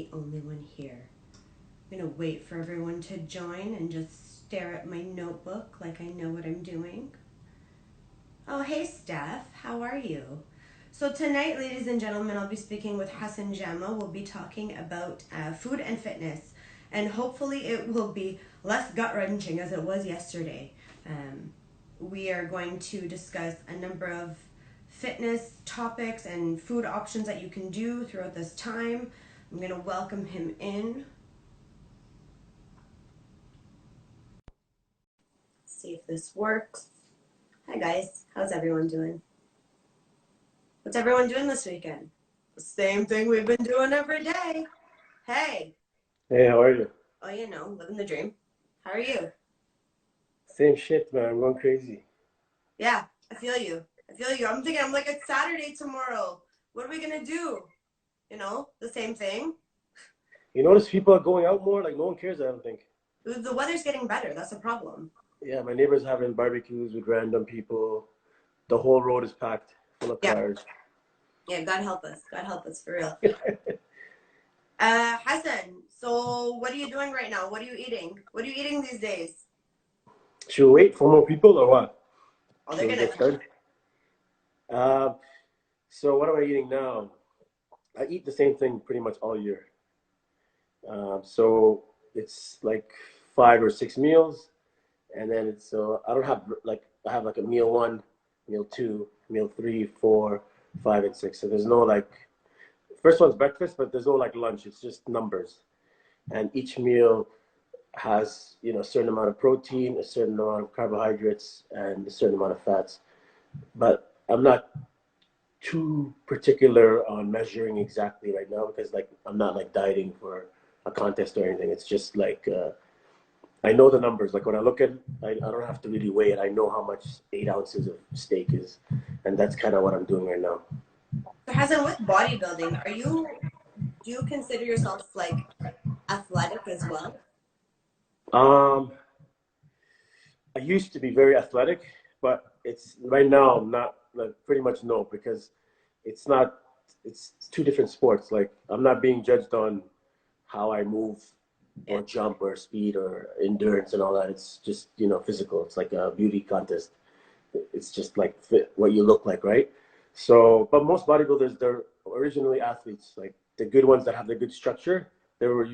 The only one here. I'm gonna wait for everyone to join and just stare at my notebook like I know what I'm doing. Oh, hey, Steph. How are you? So, tonight, ladies and gentlemen, I'll be speaking with Hassan Jama. We'll be talking about food and fitness, and hopefully, it will be less gut wrenching as it was yesterday. Um, we are going to discuss a number of fitness topics and food options that you can do throughout this time. I'm going to welcome him in. See if this works. Hi, guys. How's everyone doing? What's everyone doing this weekend? The same thing we've been doing every day. Hey. Hey, how are you? Oh, living the dream. How are you? Same shit, man. I'm going crazy. Yeah, I feel you. I feel you. I'm thinking, I'm like, it's Saturday tomorrow. What are we gonna do? The same thing. You notice people are going out more? Like, no one cares, I don't think. The weather's getting better. That's a problem. Yeah, my neighbor's having barbecues with random people. The whole road is packed, full of Yeah, cars. yeah. God help us. God help us for real. Hassan. So, what are you doing right now? What are you eating? What are you eating these days? Should we wait for more people or what? Oh, they're Should we gonna. get started? Uh, so what am I eating now? I eat the same thing pretty much all year. So it's like 5 or 6 meals, and then it's I don't have like I have like a meal one, meal two, meal three, four, five, and six. So there's no like first one's breakfast, but there's no like lunch. It's just numbers, and each meal has a certain amount of protein, a certain amount of carbohydrates, and a certain amount of fats. But I'm not too particular on measuring exactly right now because like I'm not like dieting for a contest or anything. It's just like I know the numbers. Like when I look at it, I don't have to really weigh it. I know how much 8 ounces of steak is, and that's kind of what I'm doing right now. So, Hassan, with bodybuilding, do you consider yourself like athletic as well? Um, I used to be very athletic, but it's right now I'm not like pretty much no because it's not it's two different sports. Like I'm not being judged on how I move Yeah. or jump or speed or endurance and all that. It's just physical. It's like a beauty contest. It's just like fit what you look like, right? So, but most bodybuilders they're originally athletes. Like the good ones that have the good structure, they're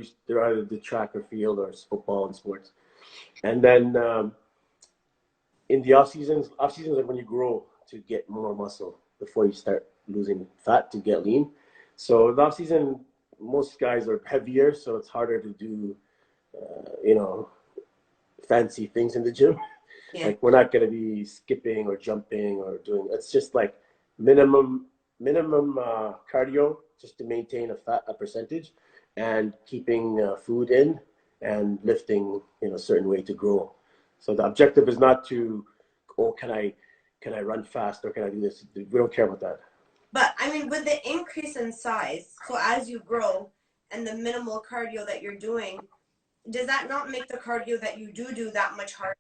either the track or field or football and sports. And then in the off seasons like when you grow to get more muscle before you start losing fat to get lean. So the off season, most guys are heavier, so it's harder to do, you know, fancy things in the gym. Yeah. Like we're not gonna be skipping or jumping or doing. It's just like minimum cardio just to maintain a percentage, and keeping food in and lifting a certain way to grow. So the objective is not to, oh, can I run fast or can I do this? We don't care about that. But I mean, with the increase in size, so as you grow and the minimal cardio that you're doing, does that not make the cardio that you do that much harder?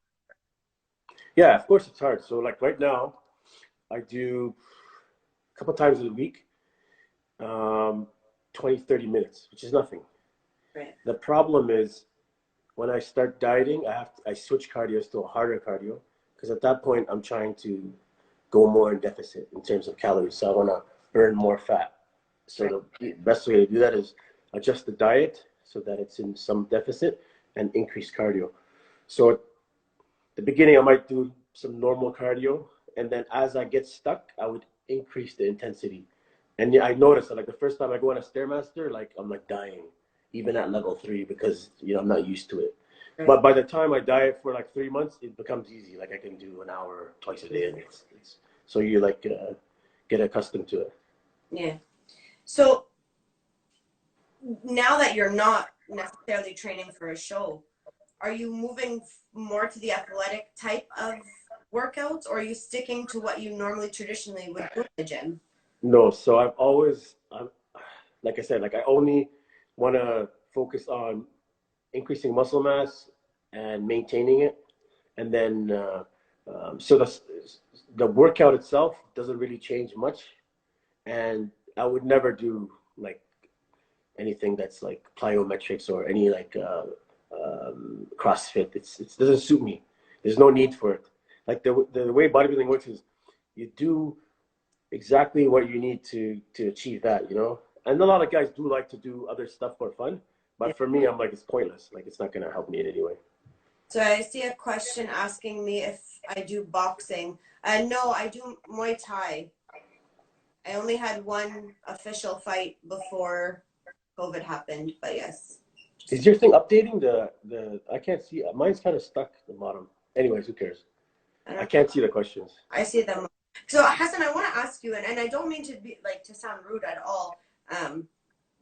Yeah, of course it's hard. So like right now, I do a couple times a week, um, 20, 30 minutes, which is nothing. Right. The problem is when I start dieting, I switch cardio to a harder cardio because at that point I'm trying to go more in deficit in terms of calories. So I want to burn more fat. Right. So the best way to do that is adjust the diet so that it's in some deficit and increase cardio. So at the beginning, I might do some normal cardio, and then as I get stuck, I would increase the intensity. And yeah, I noticed that like the first time I go on a stairmaster, like I'm like dying, even at level three because I'm not used to it. Right. But by the time I diet for like 3 months, it becomes easy. Like I can do an hour twice a day, and it's so you like get accustomed to it. Yeah. So now that you're not necessarily training for a show, are you moving more to the athletic type of workouts, or are you sticking to what you normally traditionally would do in the gym? No, so like I said, like I only want to focus on increasing muscle mass and maintaining it, and then so the workout itself doesn't really change much, and I would never do like anything that's like plyometrics or any like CrossFit. It doesn't suit me. There's no need for it. Like the way bodybuilding works is you do exactly what you need to achieve that, you know. And a lot of guys do like to do other stuff for fun, Yeah. but for me, I'm like it's pointless. Like it's not gonna help me in any way. So I see a question asking me if I do boxing. No, I do Muay Thai. I only had one official fight before COVID happened, but yes. Is your thing updating the? I can't see. Mine's kind of stuck at the bottom. Anyways, who cares? I can't see the questions. I see them. So Hassan, I want to ask you, and I don't mean to be like to sound rude at all,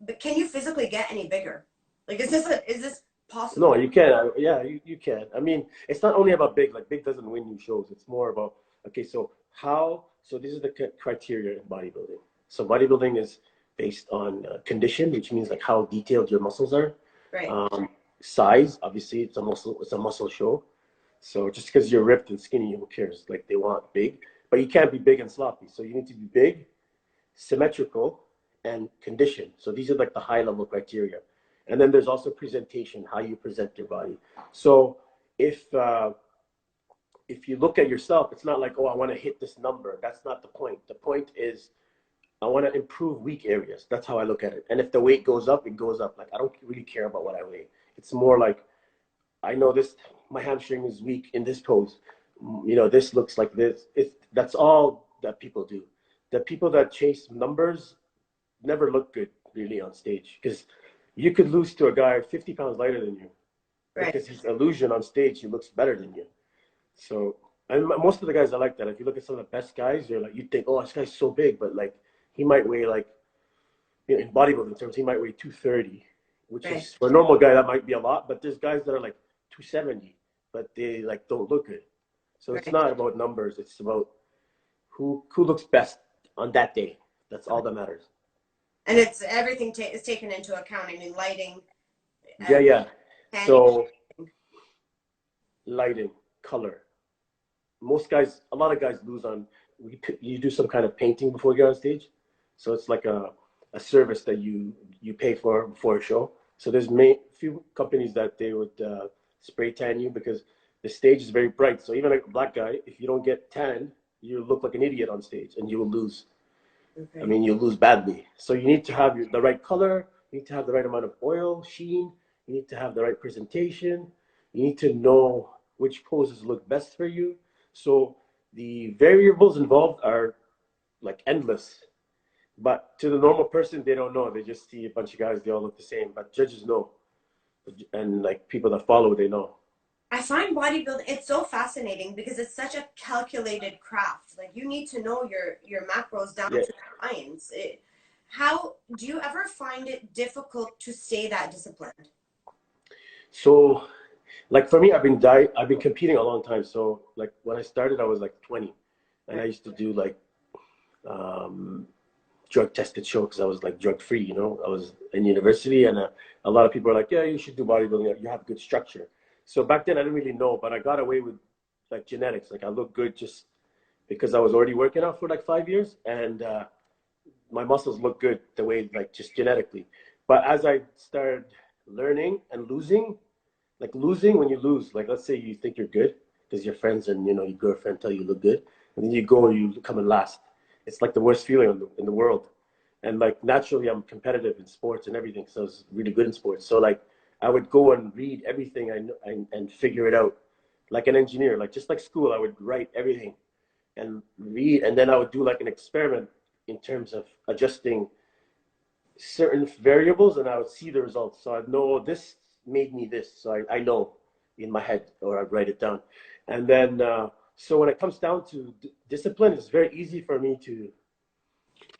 but can you physically get any bigger? Like, is this possible? No, you can. Yeah, you can. I mean, it's not only about big. Like big doesn't win you shows. It's more about okay. So how? So this is the criteria in bodybuilding. So bodybuilding is based on condition, which means like how detailed your muscles are. Right. Size, obviously, it's a muscle. It's a muscle show. So just because you're ripped and skinny, who cares? Like they want big, but you can't be big and sloppy. So you need to be big, symmetrical, and condition. So these are like the high level criteria. And then there's also presentation, how you present your body. So if you look at yourself, it's not like, oh, I want to hit this number. That's not the point. The point is I want to improve weak areas. That's how I look at it. And if the weight goes up, it goes up. Like I don't really care about what I weigh. It's more like I know this, my hamstring is weak in this pose. You know, this looks like this. That's all that people do. The people that chase numbers never look good really on stage because you could lose to a guy 50 pounds lighter than you Right. because his illusion on stage, he looks better than you. So, and most of the guys are like that. If you look at some of the best guys, you're like, you think, oh, this guy's so big, but like he might weigh like, you know, in bodybuilding terms, he might weigh 230, which Right. is for a normal guy that might be a lot. But there's guys that are like 270, but they like don't look good. So it's Right. not about numbers. It's about who looks best on that day. That's all that matters. And it's everything is taken into account. I mean, lighting. Yeah. Handing. So lighting, color. Most guys, a lot of guys lose on. You do some kind of painting before you get on stage, so it's like a service that you pay for before a show. So there's few companies that they would spray tan you because the stage is very bright. So even like a black guy, if you don't get tan, you look like an idiot on stage and you will lose. Okay. I mean, you lose badly. So you need to have the right color. You need to have the right amount of oil, sheen. You need to have the right presentation. You need to know which poses look best for you. So the variables involved are like endless. But to the normal person, they don't know. They just see a bunch of guys, they all look the same. But judges know. And like people that follow, they know. I find bodybuilding, it's so fascinating because it's such a calculated craft. Like you need to know your macros down Yeah. to science. How do you ever find it difficult to stay that disciplined? So like for me, I've been competing a long time. So like when I started, I was like 20, and I used to do like um, drug tested show because I was like drug free. You know, I was in university, and a lot of people are like, yeah, you should do bodybuilding. You have good structure. So back then, I didn't really know, but I got away with like genetics. Like I look good just because I was already working out for like 5 years, and my muscles look good the way like just genetically. But as I started learning and losing, like losing when you lose, like let's say you think you're good because your friends and you know your girlfriend tell you look good, and then you go and you come in last. It's like the worst feeling in the world. And like naturally, I'm competitive in sports and everything, so I was really good in sports. So like I would go and read everything I know and figure it out, like an engineer, like just like school. I would write everything and read, and then I would do like an experiment in terms of adjusting certain variables, and I would see the results. So I'd know this made me this. So I know in my head, or I'd write it down. And then, so when it comes down to discipline, it's very easy for me to,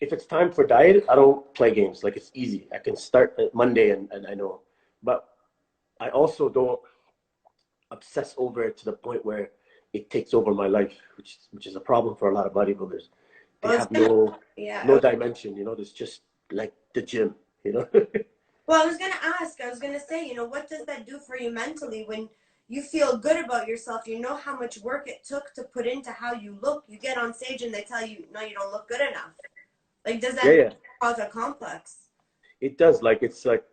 if it's time for diet, I don't play games. Like it's easy. I can start Monday and I know. But I also don't obsess over it to the point where it takes over my life, which is a problem for a lot of bodybuilders. They have no dimension, you know, there's just like the gym, you know. Well, I was gonna say, what does that do for you mentally when you feel good about yourself? You know how much work it took to put into how you look. You get on stage and they tell you, no, you don't look good enough. Like, does that cause a complex? It does. Like, it's like,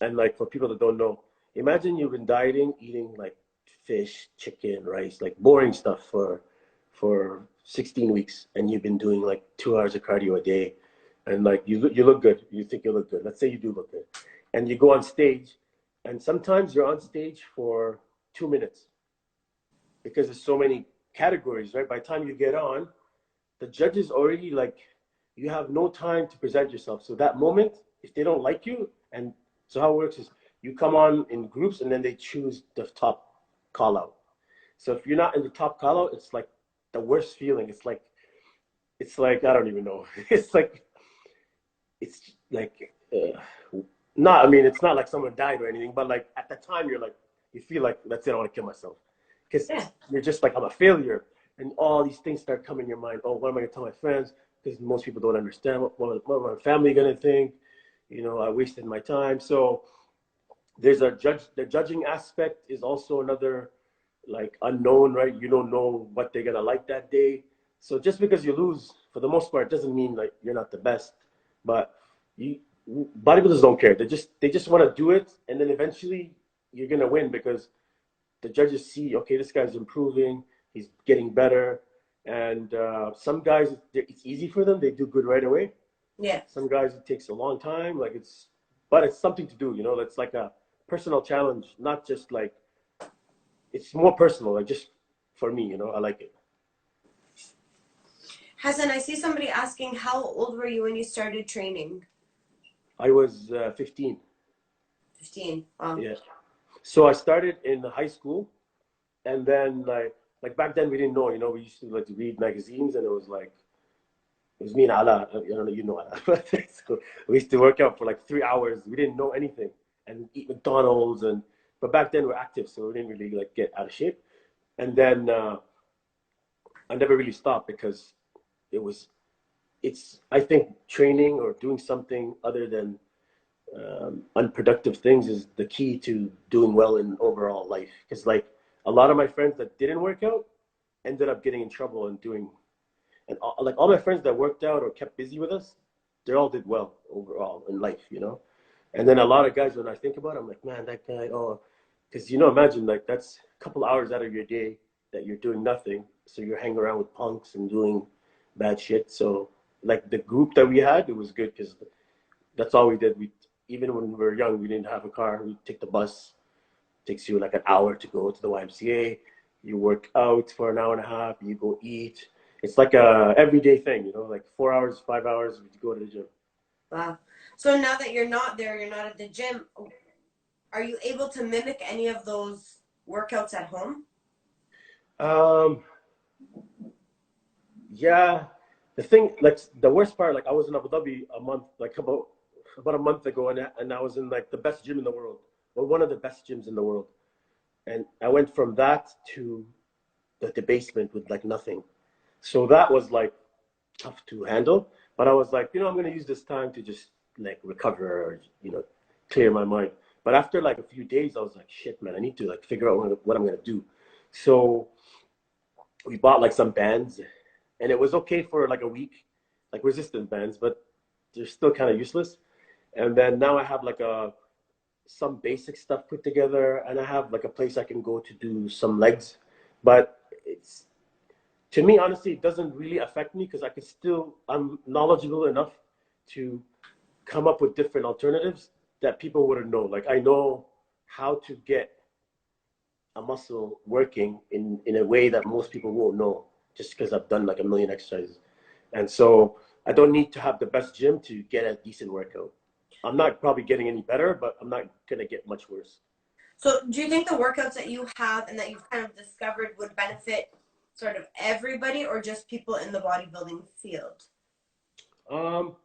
and like for people that don't know, imagine you've been dieting, eating like fish, chicken, rice, like boring stuff for 16 weeks, and you've been doing like 2 hours of cardio a day, and like you look good. You think you look good. Let's say you do look good, and you go on stage, and sometimes you're on stage for 2 minutes because there's so many categories, right? By the time you get on, the judges already like you have no time to present yourself. So that moment, if they don't like you, and so how it works is you come on in groups and then they choose the top call out. So if you're not in the top call out, it's like the worst feeling. It's like I don't even know. It's like not. I mean, it's not like someone died or anything, but like at the time, you're like you feel like that's it. I want to kill myself because Yeah. you're just like I'm a failure, and all these things start coming in your mind. Oh, what am I gonna tell my friends? Because most people don't understand what my family gonna think. You know, I wasted my time. So there's a judge. The judging aspect is also another like unknown, right? You don't know what they're gonna like that day. So just because you lose, for the most part, doesn't mean like you're not the best. But you bodybuilders don't care. They just want to do it, and then eventually you're gonna win because the judges see, okay, this guy's improving, he's getting better, and some guys it's easy for them; they do good right away. Yeah. Some guys it takes a long time, but it's something to do. You know, it's like a personal challenge, not just like it's more personal, like just for me. You know, I like it. Hassan, I see somebody asking, how old were you when you started training? I was 15. 15. Wow. Yeah. So I started in high school, and then like back then we didn't know. You know, we used to like to read magazines, and it was like it was me and Allah. I don't know, you know Allah. So we used to work out for like 3 hours. We didn't know anything, and eat McDonald's, and but back then we're active, so we didn't really like get out of shape. And then I never really stopped because it was it's I think training or doing something other than unproductive things is the key to doing well in overall life. Because like a lot of my friends that didn't work out ended up getting in trouble and doing, and like all my friends that worked out or kept busy with us, they all did well overall in life, you know. And then a lot of guys, when I think about it, I'm like, man, that guy, oh, because you know, imagine like that's a couple hours out of your day that you're doing nothing, so you're hanging around with punks and doing bad shit. So like the group that we had, it was good because that's all we did. We even when we were young, we didn't have a car. We take the bus. It takes you like an hour to go to the YMCA. You work out for an hour and a half. You go eat. It's like a everyday thing, you know, like 4 hours, 5 hours. You go to the gym. Wow. So now that you're not there, you're not at the gym, are you able to mimic any of those workouts at home? Um, yeah. The thing, like the worst part, like I was in Abu Dhabi a month, like about a month ago, and I was in like the best gym in the world, or one of the best gyms in the world. And I went from that to the basement with like nothing. So that was like tough to handle. But I was like, you know, I'm gonna use this time to just like recover or clear my mind. But after like a few days, I was like, shit, man, I need to like figure out what I'm gonna do. So we bought like some bands, and it was okay for like a week, like resistance bands, but they're still kind of useless. And then now I have like a some basic stuff put together, and I have like a place I can go to do some legs. But it's to me, honestly, it doesn't really affect me because I'm knowledgeable enough to come up with different alternatives that people wouldn't know. Like I know how to get a muscle working in a way that most people won't know just because I've done like a million exercises. And so I don't need to have the best gym to get a decent workout. I'm not probably getting any better, but I'm not gonna get much worse. So do you think the workouts that you have and that you've kind of discovered would benefit sort of everybody or just people in the bodybuilding field? Um,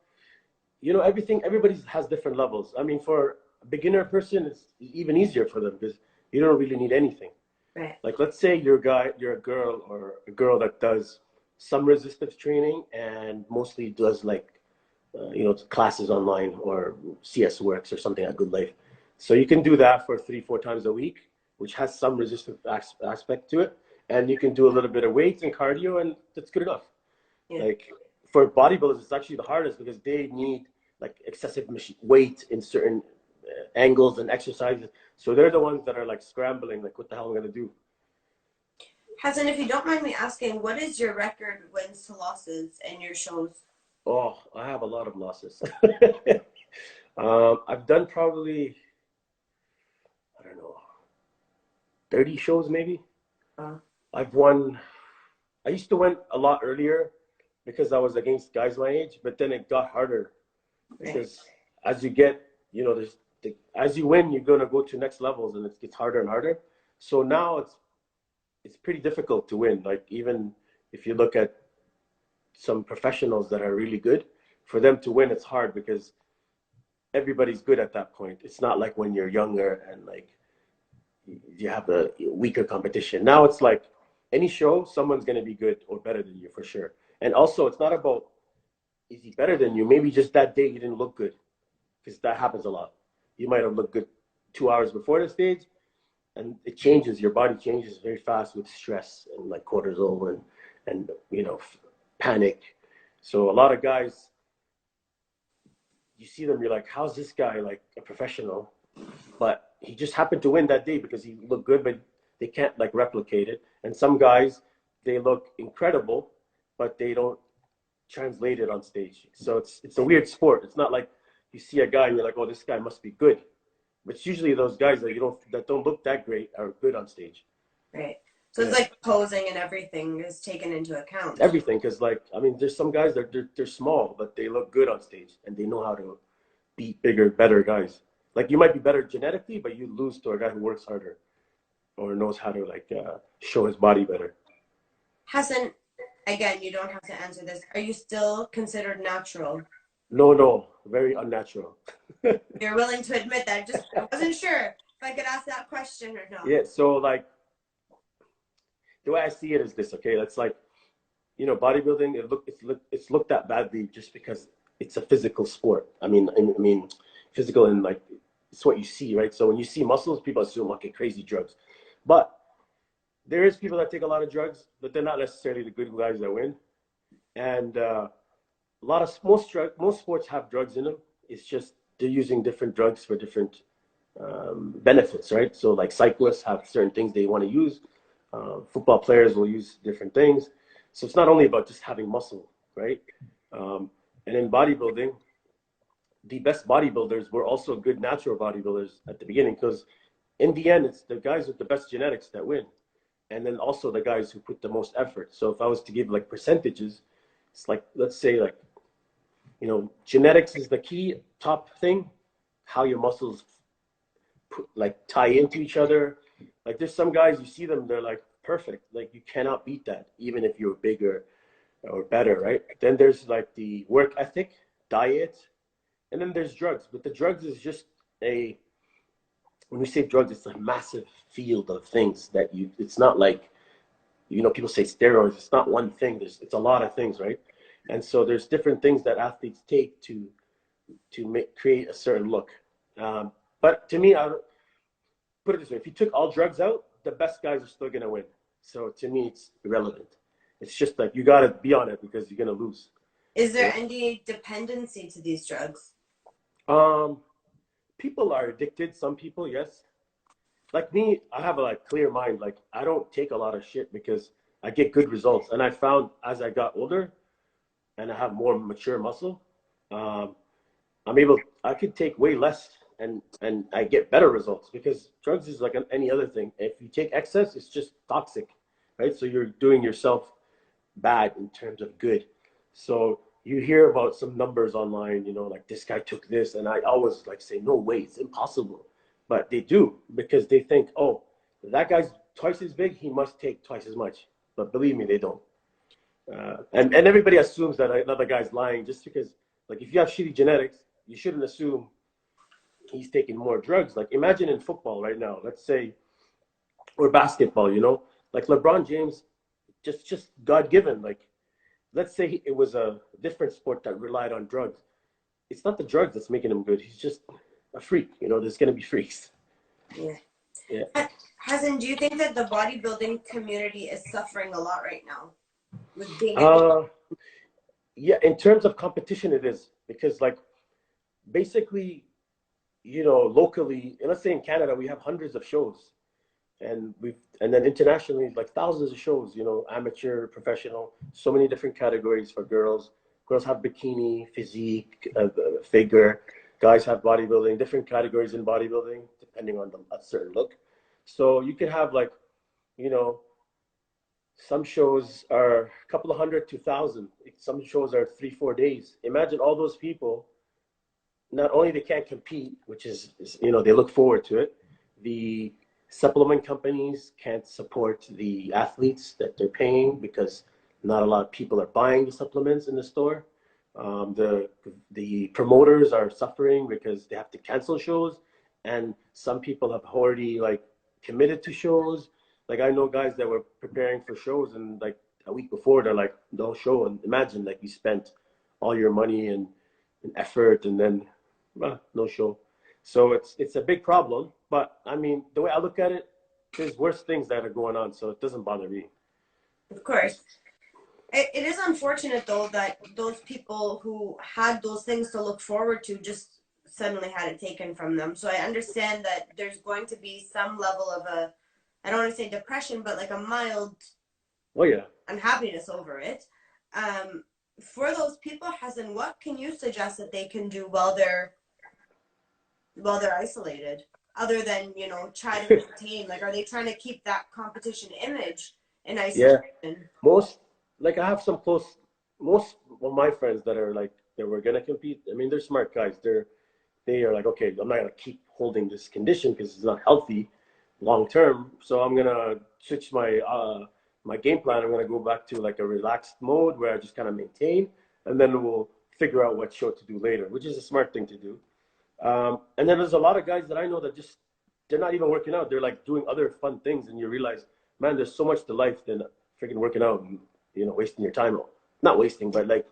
everybody has different levels. I mean, for a beginner person, it's even easier for them because you don't really need anything. Right. Like, let's say you're a girl or a girl that does some resistance training and mostly does like, classes online or CS Works or something at Good Life. So you can do that for 3, 4 times a week, which has some resistance aspect to it. And you can do a little bit of weights and cardio, and that's good enough. Yeah. Like for bodybuilders, it's actually the hardest because they need like excessive weight in certain angles and exercises. So they're the ones that are like scrambling, like what the hell am I gonna do? Hassan, if you don't mind me asking, what is your record wins to losses in your shows? Oh, I have a lot of losses. I've done probably, I don't know, 30 shows maybe. Uh, I've won. I used to win a lot earlier because I was against guys my age, but then it got harder right. because as you get, as you win, you're gonna go to next levels, and it gets harder and harder. So now it's pretty difficult to win. Like even if you look at some professionals that are really good, for them to win, it's hard because everybody's good at that point. It's not like when you're younger and like you have a weaker competition. Now it's like any show, someone's going to be good or better than you for sure. And also, it's not about is he better than you. Maybe just that day you didn't look good because that happens a lot. You might have looked good 2 hours before the stage, and it changes. Your body changes very fast with stress and like cortisol and panic. So a lot of guys, you see them, you're like, how's this guy like a professional? But he just happened to win that day because he looked good, but they can't like replicate it. And some guys, they look incredible, but they don't translate it on stage. So it's a weird sport. It's not like you see a guy and you're like, oh, this guy must be good. But it's usually those guys that don't look that great are good on stage. Right. So it's like posing and everything is taken into account. Everything, because like I mean, there's some guys that they're small, but they look good on stage and they know how to beat bigger, better guys. Like you might be better genetically, but you lose to a guy who works harder or knows how to like show his body better. Hassan, again, you don't have to answer this. Are you still considered natural? No, very unnatural. You're willing to admit that. I wasn't sure if I could ask that question or not. Yeah, so like the way I see it is this, okay? It's like, bodybuilding, it's looked at badly just because it's a physical sport. I mean, physical and like it's what you see, right? So when you see muscles, people assume okay, crazy drugs, but there is people that take a lot of drugs, but they're not necessarily the good guys that win. And most sports have drugs in them. It's just they're using different drugs for different benefits, right? So like cyclists have certain things they want to use. Football players will use different things. So it's not only about just having muscle, right? And in bodybuilding, the best bodybuilders were also good natural bodybuilders at the beginning because in the end, it's the guys with the best genetics that win. And then also the guys who put the most effort. So if I was to give like percentages, it's like, let's say like, genetics is the key top thing, how your muscles tie into each other. Like there's some guys, you see them, they're like perfect. Like you cannot beat that, even if you're bigger or better, right? Then there's like the work ethic, diet, and then there's drugs. But the drugs is just when we say drugs, it's a massive field of things it's not like, people say steroids, it's not one thing. It's a lot of things, right? And so there's different things that athletes take to create a certain look. But to me, I put it this way: if you took all drugs out, the best guys are still gonna win. So to me, it's irrelevant. It's just like you gotta be on it because you're gonna lose. Is there any dependency to these drugs? People are addicted. Some people, yes. Like me, I have a clear mind. Like I don't take a lot of shit because I get good results. And I found as I got older and I have more mature muscle, um, I could take way less and I get better results because drugs is like any other thing. If you take excess, it's just toxic, right? So you're doing yourself bad in terms of good. So you hear about some numbers online, like this guy took this, and I always like say, no way, it's impossible. But they do because they think, oh, that guy's twice as big, he must take twice as much. But believe me, they don't. And everybody assumes that another guy's lying just because, like, if you have shitty genetics, you shouldn't assume he's taking more drugs. Like, imagine in football right now, let's say, or basketball, like LeBron James, just God given. Like, let's say it was a different sport that relied on drugs. It's not the drugs that's making him good. He's just a freak. There's gonna be freaks. Yeah. Yeah. Hassan, do you think that the bodybuilding community is suffering a lot right now with being Yeah, in terms of competition, it is because like basically, you know, locally, and let's say in Canada, we have hundreds of shows, and then internationally, like thousands of shows. You know, amateur, professional, so many different categories for girls. Girls have bikini, physique, figure. Guys have bodybuilding, different categories in bodybuilding depending on a certain look. So you could have like, you know, some shows are a couple of hundred to thousand. Some shows are 3, 4 days. Imagine all those people. Not only they can't compete, which is you know they look forward to it. The supplement companies can't support the athletes that they're paying because not a lot of people are buying the supplements in the store. The promoters are suffering because they have to cancel shows, and some people have already like committed to shows. Like I know guys that were preparing for shows, and like a week before they're like no show, and imagine like you spent all your money and effort, and then well, no show. So it's a big problem. But I mean, the way I look at it, there's worse things that are going on, so it doesn't bother me. Of course. It is unfortunate though that those people who had those things to look forward to just suddenly had it taken from them. So I understand that there's going to be some level of a, I don't want to say depression, but like a mild Oh yeah. unhappiness over it. For those people, Hassan, what can you suggest that they can do while they're isolated, other than try to maintain? Like, are they trying to keep that competition image in Yeah. isolation? Most like I have some close most of my friends that are like that were gonna compete. I mean, they're smart guys. They are like, okay, I'm not gonna keep holding this condition because it's not healthy long term. So I'm gonna switch my game plan. I'm gonna go back to like a relaxed mode where I just kind of maintain, and then we'll figure out what show to do later, which is a smart thing to do. And then there's a lot of guys that I know that just they're not even working out. They're like doing other fun things, and you realize, man, there's so much to life than freaking working out and wasting your time. Not wasting, but like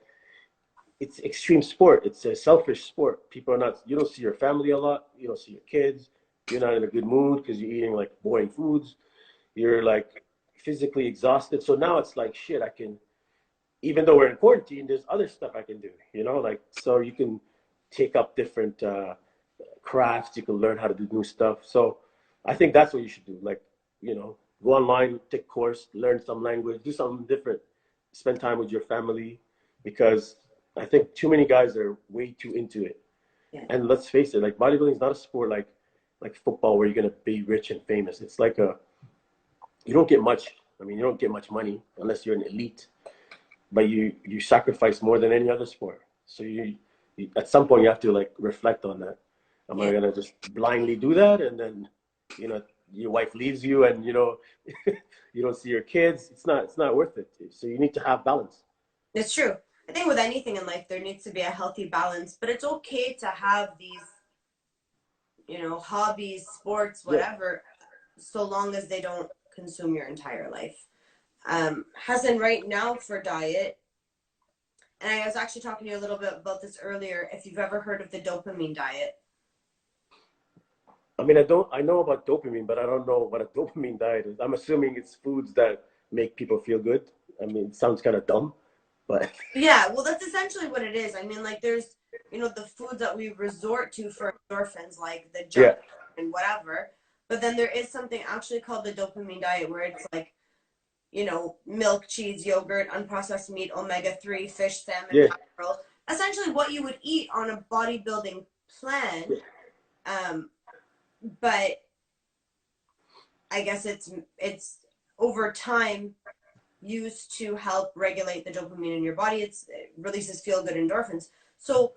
it's extreme sport. It's a selfish sport. People are not. You don't see your family a lot. You don't see your kids. You're not in a good mood because you're eating like boring foods. You're like physically exhausted. So now it's like shit. I can, even though we're in quarantine, there's other stuff I can do. Like so you can take up different crafts. You can learn how to do new stuff. So I think that's what you should do. Like go online, take a course, learn some language, do something different, spend time with your family, because I think too many guys are way too into it. Yeah. And let's face it, like bodybuilding is not a sport like football where you're gonna be rich and famous. It's like you don't get much. I mean, you don't get much money unless you're an elite, but you sacrifice more than any other sport. So you at some point you have to like reflect on that. Am I gonna just blindly do that, and then your wife leaves you, and you don't see your kids? It's not worth it. So you need to have balance. It's true. I think with anything in life, there needs to be a healthy balance, but it's okay to have these, hobbies, sports, Yeah. whatever, so long as they don't consume your entire life. Hassan, right now for diet, and I was actually talking to you a little bit about this earlier, if you've ever heard of the dopamine diet. I mean, I know about dopamine, but I don't know what a dopamine diet is. I'm assuming it's foods that make people feel good. I mean, it sounds kind of dumb, but Yeah, well, that's essentially what it is. I mean, like, there's, the foods that we resort to for endorphins, like the yeah, junk and whatever. But then there is something actually called the dopamine diet where it's like, milk, cheese, yogurt, unprocessed meat, omega-3, fish, salmon, yeah, mackerel. Essentially what you would eat on a bodybuilding plan. yeah, But I guess it's over time used to help regulate the dopamine in your body. It releases feel good endorphins. So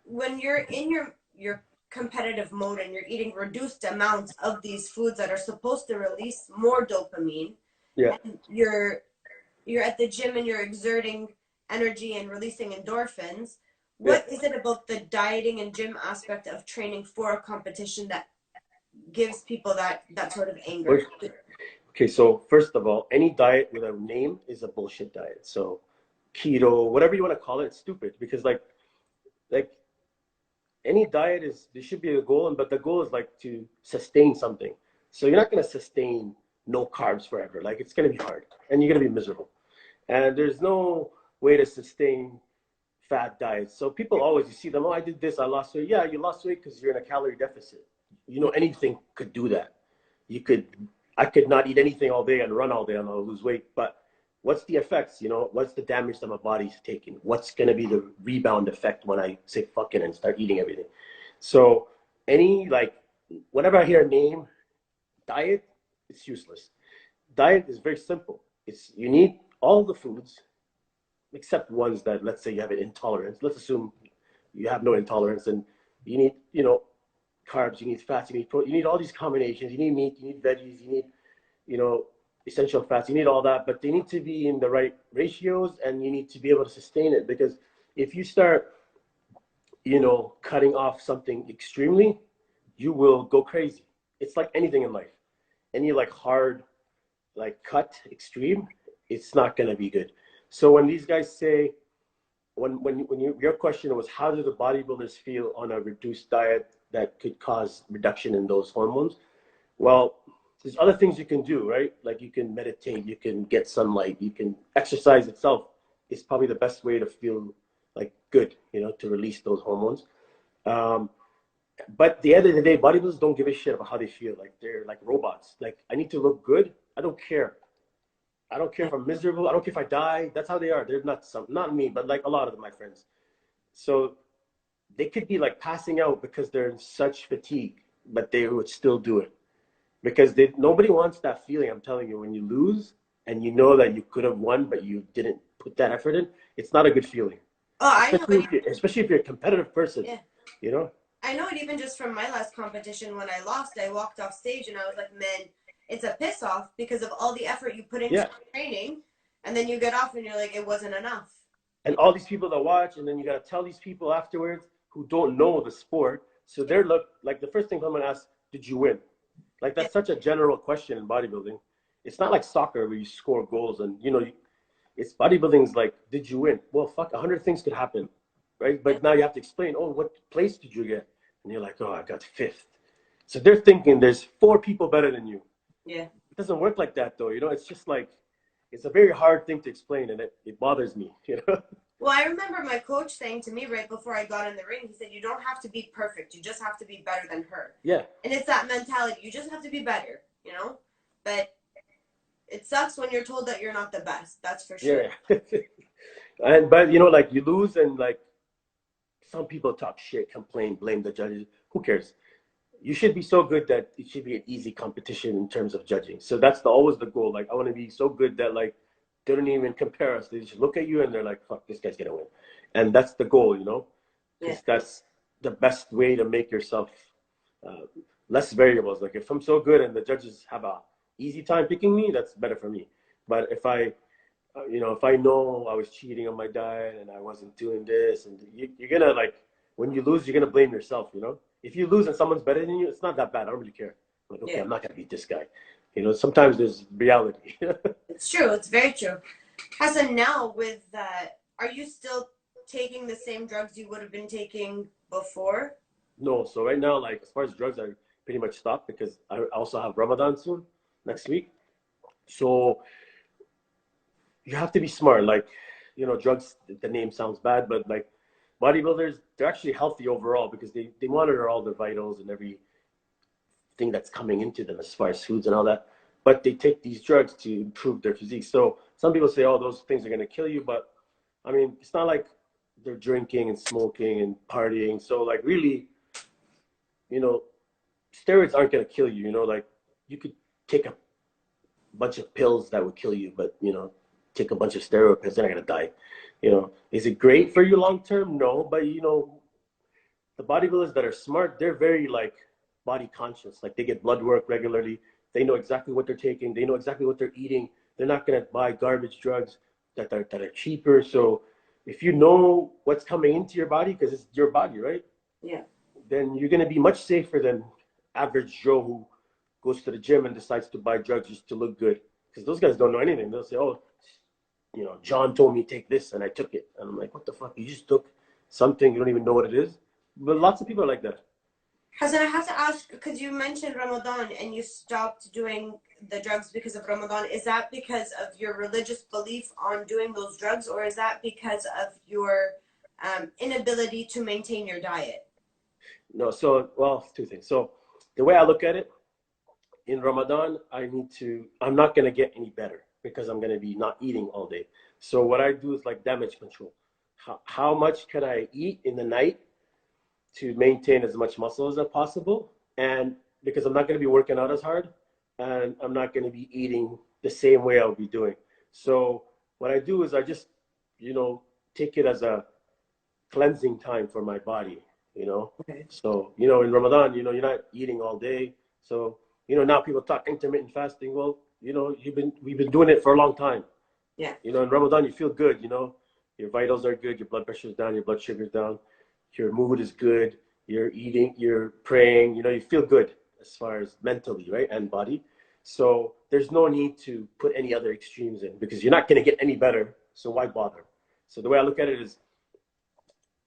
when you're in your competitive mode and you're eating reduced amounts of these foods that are supposed to release more dopamine, yeah, and you're at the gym and you're exerting energy and releasing endorphins, yeah. what is it about the dieting and gym aspect of training for a competition that gives people that sort of anger? Okay, so first of all, any diet with a name is a bullshit diet. So keto, whatever you want to call it, it's stupid because like any diet is there should be a goal, but the goal is like to sustain something. So you're not gonna sustain no carbs forever. Like it's gonna be hard and you're gonna be miserable. And there's no way to sustain fad diets. So people always, you see them, oh, I did this, I lost weight. Yeah, you lost weight because you're in a calorie deficit. You know, anything could do that. You could, I could not eat anything all day and run all day and I'll lose weight. But what's the effects? You know, what's the damage that my body's taking? What's going to be the rebound effect when I say fucking and start eating everything? So any, like, whenever I hear a name, diet, it's useless. Diet is very simple. It's, you need all the foods except ones that, let's say you have an intolerance. Let's assume you have no intolerance and you need, you know, carbs, you need fats, you need protein, you need all these combinations. You need meat, you need veggies, you need, you know, essential fats, you need all that, but they need to be in the right ratios and you need to be able to sustain it, because if you start, you know, cutting off something extremely, you will go crazy. It's like anything in life. Any like hard, like cut extreme, it's not going to be good. So when these guys say, your question was, how do the bodybuilders feel on a reduced diet that could cause reduction in those hormones? Well, there's other things you can do, right? Like you can meditate, you can get sunlight, you can exercise itself is probably the best way to feel like good, you know, to release those hormones. Um, but at the end of the day, bodybuilders don't give a shit about how they feel. Like they're like robots. Like I need to look good. I don't care. I don't care if I'm miserable. I don't care if I die. That's how they are. They're not not me, but like a lot of my friends. So they could be like passing out because they're in such fatigue, but they would still do it because nobody wants that feeling. I'm telling you, when you lose and you know that you could have won, but you didn't put that effort in, it's not a good feeling. Oh, I know it. Especially if you're a competitive person, Yeah. you know? I know it even just from my last competition when I lost. I walked off stage and I was like, man, it's a piss off because of all the effort you put into Yeah. training, and then you get off and you're like, it wasn't enough. And all these people that watch, and then you got to tell these people afterwards who don't know the sport. So they're like the first thing someone asks, did you win? Like that's such a general question in bodybuilding. It's not like soccer where you score goals and, you know, it's bodybuilding's like, did you win? Well, fuck, 100 things could happen, right? But now you have to explain, oh, what place did you get? And you're like, oh, I got fifth. So they're thinking there's 4 people better than you. Yeah. It doesn't work like that, though. You know, it's just like, it's a very hard thing to explain, and it bothers me, you know? Well, I remember my coach saying to me right before I got in the ring, he said, you don't have to be perfect. You just have to be better than her. Yeah. And it's that mentality. You just have to be better, you know? But it sucks when you're told that you're not the best. That's for sure. Yeah. But, you know, like you lose and like some people talk shit, complain, blame the judges. Who cares? You should be so good that it should be an easy competition in terms of judging. So that's always the goal. Like I want to be so good that like they don't even compare us. They just look at you and they're like, "Fuck, this guy's gonna win," and that's the goal, you know, because that's the best way to make yourself uh, less variables. Like if I'm so good and the judges have a easy time picking me, that's better for me. But if I you know, if I know I was cheating on my diet and I wasn't doing this, and you're gonna like, when you lose, you're gonna blame yourself. You know, if you lose and someone's better than you, it's not that bad. I don't really care. I'm like, okay, I'm not gonna beat this guy. You know, sometimes there's reality. It's true. It's very true. Hassan, now with that, are you still taking the same drugs you would have been taking before? No, so right now, like as far as drugs, I pretty much stopped because I also have Ramadan soon, next week. So you have to be smart. Like, you know, drugs, the name sounds bad, but like bodybuilders, they're actually healthy overall because they monitor all their vitals and everything that's coming into them as far as foods and all that. But they take these drugs to improve their physique. So some people say, oh, those things are going to kill you. But I mean, it's not like they're drinking and smoking and partying. So like really, you know, steroids aren't going to kill you. You know, like you could take a bunch of pills that would kill you, but you know, take a bunch of steroid pills, they're not gonna die. You know, is it great for you long term? No, but you know, the bodybuilders that are smart, they're very like body conscious. Like they get blood work regularly. They know exactly what they're taking. They know exactly what they're eating. They're not gonna buy garbage drugs that are cheaper. So if you know what's coming into your body, because it's your body, right? Yeah. Then you're gonna be much safer than average Joe who goes to the gym and decides to buy drugs just to look good. Because those guys don't know anything. They'll say, oh, you know, John told me take this and I took it. And I'm like, what the fuck? You just took something, you don't even know what it is. But lots of people are like that. Hassan, I have to ask, because you mentioned Ramadan and you stopped doing the drugs because of Ramadan. Is that because of your religious belief on doing those drugs, or is that because of your inability to maintain your diet? No, so, well, two things. So the way I look at it, in Ramadan, I'm not going to get any better because I'm going to be not eating all day. So what I do is like damage control. How much can I eat in the night to maintain as much muscle as possible? And because I'm not going to be working out as hard and I'm not going to be eating the same way I'll be doing. So what I do is I just, take it as a cleansing time for my body. Okay. So, in Ramadan, you're not eating all day. So, now people talk intermittent fasting. Well, we've been doing it for a long time. Yeah. In Ramadan, you feel good. Your vitals are good, your blood pressure's down, your blood sugar's down, your mood is good, you're eating, you're praying, you feel good as far as mentally, right? And body. So there's no need to put any other extremes in because you're not going to get any better. So why bother? So the way I look at it is,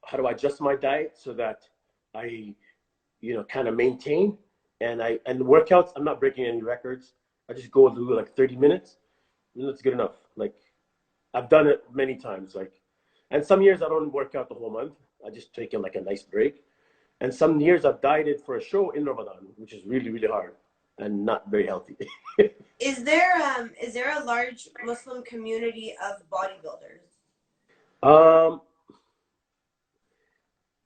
how do I adjust my diet so that I, kind of maintain and the workouts, I'm not breaking any records. I just go do like 30 minutes and that's good enough. Like I've done it many times. Like, and some years I don't work out the whole month. I just take like a nice break. And some years I've dieted for a show in Ramadan, which is really, really hard and not very healthy. Is there a large Muslim community of bodybuilders? um,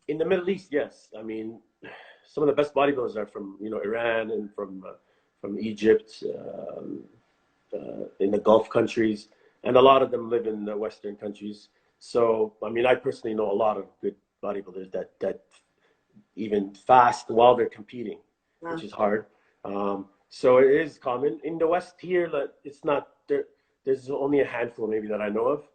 in the Middle East, yes. I mean, some of the best bodybuilders are from Iran and from Egypt, in the Gulf countries, and a lot of them live in the Western countries. So, I mean, I personally know a lot of good bodybuilders that even fast while they're competing, which is hard. So it is common in the West here. It's not there. There's only a handful maybe that I know of.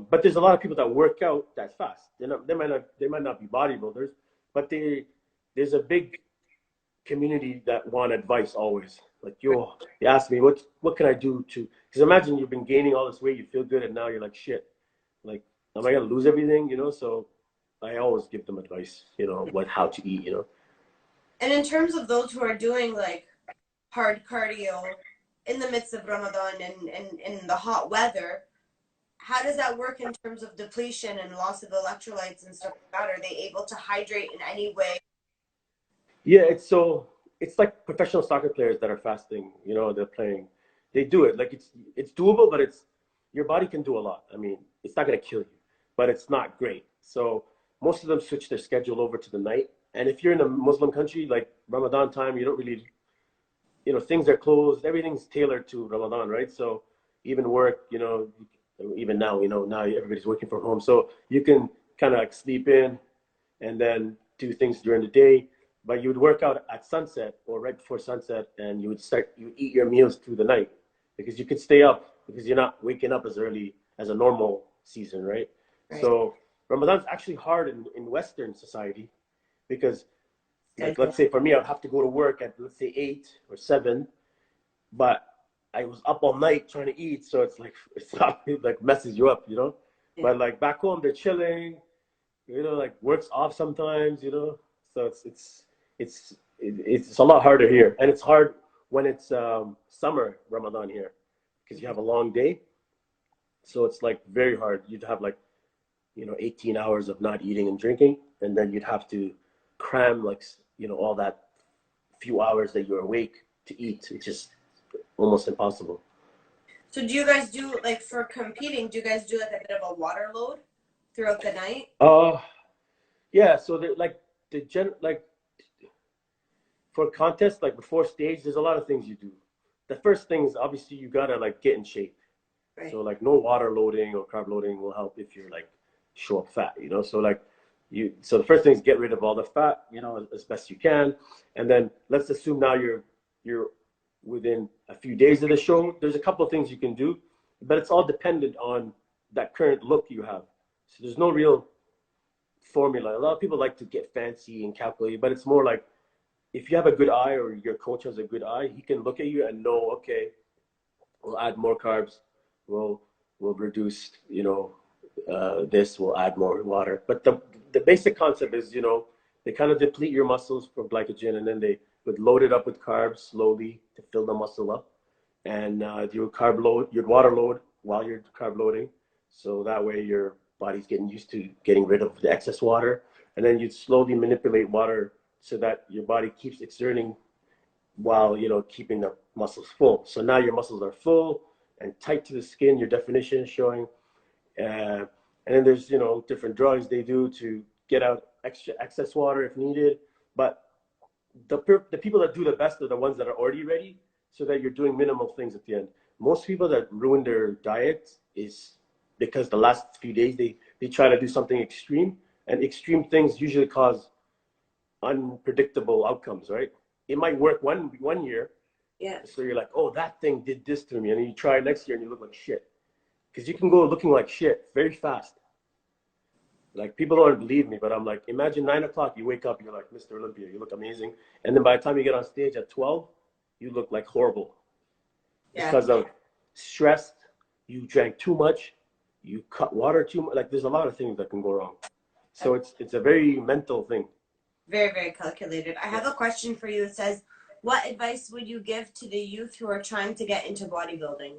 But there's a lot of people that work out that fast. They might not be bodybuilders, but there's a big community that want advice always. Like, yo, they ask me what can I do to, because imagine you've been gaining all this weight, you feel good, and now you're like, shit, like, am I gonna lose everything? So I always give them advice, how to eat. And in terms of those who are doing like hard cardio in the midst of Ramadan and in the hot weather, how does that work in terms of depletion and loss of electrolytes and stuff like that? Are they able to hydrate in any way? Yeah, it's like professional soccer players that are fasting, they're playing. They do it. Like it's doable, but your body can do a lot. I mean, it's not gonna kill you, but it's not great. So most of them switch their schedule over to the night. And if you're in a Muslim country, like Ramadan time, you don't really, things are closed, everything's tailored to Ramadan, right? So even work, even now, now everybody's working from home. So you can kind of like sleep in and then do things during the day. But you would work out at sunset or right before sunset, and you eat your meals through the night because you could stay up because you're not waking up as early as a normal season, right? Right. So Ramadan's actually hard in Western society because, like, Schedule. let's say for me, I'd have to go to work at, let's say, 8 or 7, but I was up all night trying to eat, so it's not, it like messes you up. Yeah. But like back home, they're chilling, like work's off sometimes. So it's a lot harder here, and it's hard when it's summer Ramadan here because you have a long day, so it's like very hard. You'd have like 18 hours of not eating and drinking, and then you'd have to cram like all that few hours that you're awake to eat. It's just almost impossible. So do you guys do like for competing? Do you guys do like a bit of a water load throughout the night? Yeah. So like for contests, like before stage, there's a lot of things you do. The first thing is obviously you gotta like get in shape. Right. So like no water loading or carb loading will help if you're like show up fat. So like so the first thing is get rid of all the fat, as best you can. And then let's assume now you're within a few days of the show. There's a couple of things you can do, but it's all dependent on that current look you have. So there's no real formula. A lot of people like to get fancy and calculate, but it's more like if you have a good eye or your coach has a good eye, he can look at you and know, okay, we'll add more carbs, we'll reduce, this, we'll add more water. But the basic concept is, they kind of deplete your muscles for glycogen, and then they would load it up with carbs slowly to fill the muscle up, and you would water load while you're carb loading, so that way you're body's getting used to getting rid of the excess water, and then you slowly manipulate water so that your body keeps exerting while keeping the muscles full. So now your muscles are full and tight to the skin. Your definition is showing, and then there's different drugs they do to get out extra excess water if needed. But the people that do the best are the ones that are already ready, so that you're doing minimal things at the end. Most people that ruin their diet is because the last few days they try to do something extreme, and extreme things usually cause unpredictable outcomes, right? It might work one year, Yeah. so you're like, oh, that thing did this to me, and then you try next year and you look like shit, because you can go looking like shit very fast. Like, people don't believe me, but I'm like, imagine 9 o'clock, you wake up, you're like Mr. Olympia, you look amazing, and then by the time you get on stage at 12, you look like horrible Yeah. because of stress. You drank too much, you cut water too much. Like, there's a lot of things that can go wrong. So it's a very mental thing. Very, very calculated. I have a question for you. It says, what advice would you give to the youth who are trying to get into bodybuilding?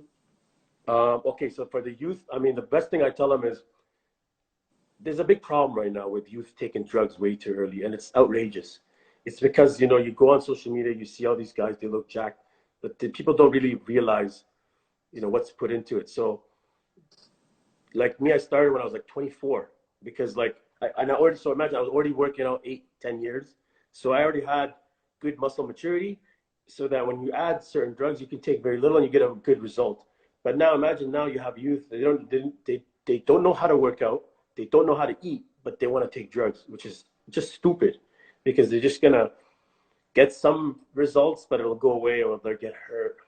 Okay, so for the youth, I mean, the best thing I tell them is there's a big problem right now with youth taking drugs way too early, and it's outrageous. It's because you go on social media, you see all these guys, they look jacked, but the people don't really realize what's put into it. So, like me, I started when I was like 24, because like so imagine I was already working out 8-10 years, so I already had good muscle maturity, so that when you add certain drugs, you can take very little and you get a good result. But now imagine, now you have youth, they don't know how to work out, they don't know how to eat, but they want to take drugs, which is just stupid, because they're just gonna get some results, but it'll go away or they'll get hurt.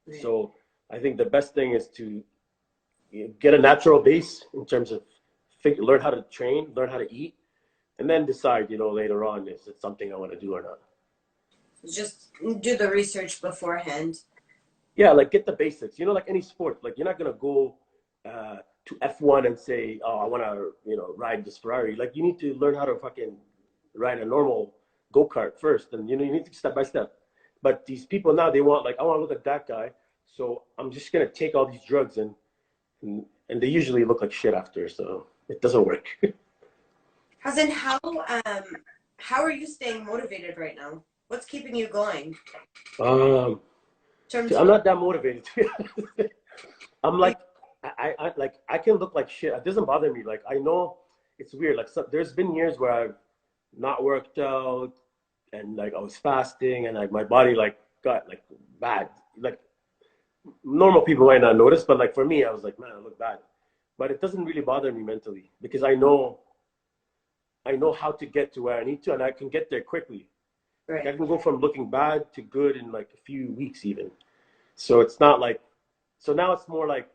Right. So I think the best thing is to get a natural base in terms of learn how to train, learn how to eat, and then decide, later on, is it something I want to do or not. Just do the research beforehand. Yeah, like get the basics. Like any sport, like you're not gonna go to F1 and say, oh, I want to, ride this Ferrari. Like, you need to learn how to fucking ride a normal go-kart first, and you need to step by step. But these people now, they want, like, I want to look like that guy, so I'm just gonna take all these drugs, and they usually look like shit after, so it doesn't work. Hassan, how are you staying motivated right now? What's keeping you going? I'm not that motivated. I'm like, I can look like shit. It doesn't bother me. Like, I know it's weird. Like, there's been years where I've not worked out, and like I was fasting, and like my body like got like bad. Like, normal people might not notice, but like for me, I was like, man, I look bad. But it doesn't really bother me mentally, because I know how to get to where I need to, and I can get there quickly. Right. Like, I can go from looking bad to good in like a few weeks even. So it's not like, so now it's more like,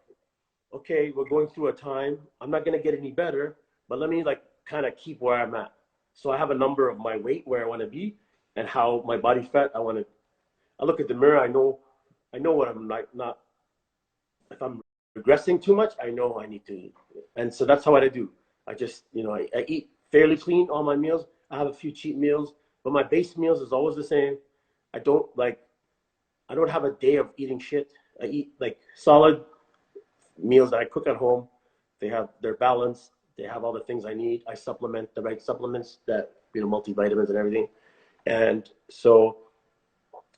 okay, we're going through a time. I'm not going to get any better, but let me like kind of keep where I'm at. So I have a number of my weight where I want to be, and how my body fat I look at the mirror. I know what I'm like, not, if I'm regressing too much, I know I need to. And so that's how I do. I just, I eat fairly clean all my meals. I have a few cheat meals, but my base meals is always the same. I don't have a day of eating shit. I eat like solid meals that I cook at home. They're balanced. They have all the things I need. I supplement the right supplements, that multivitamins and everything. And so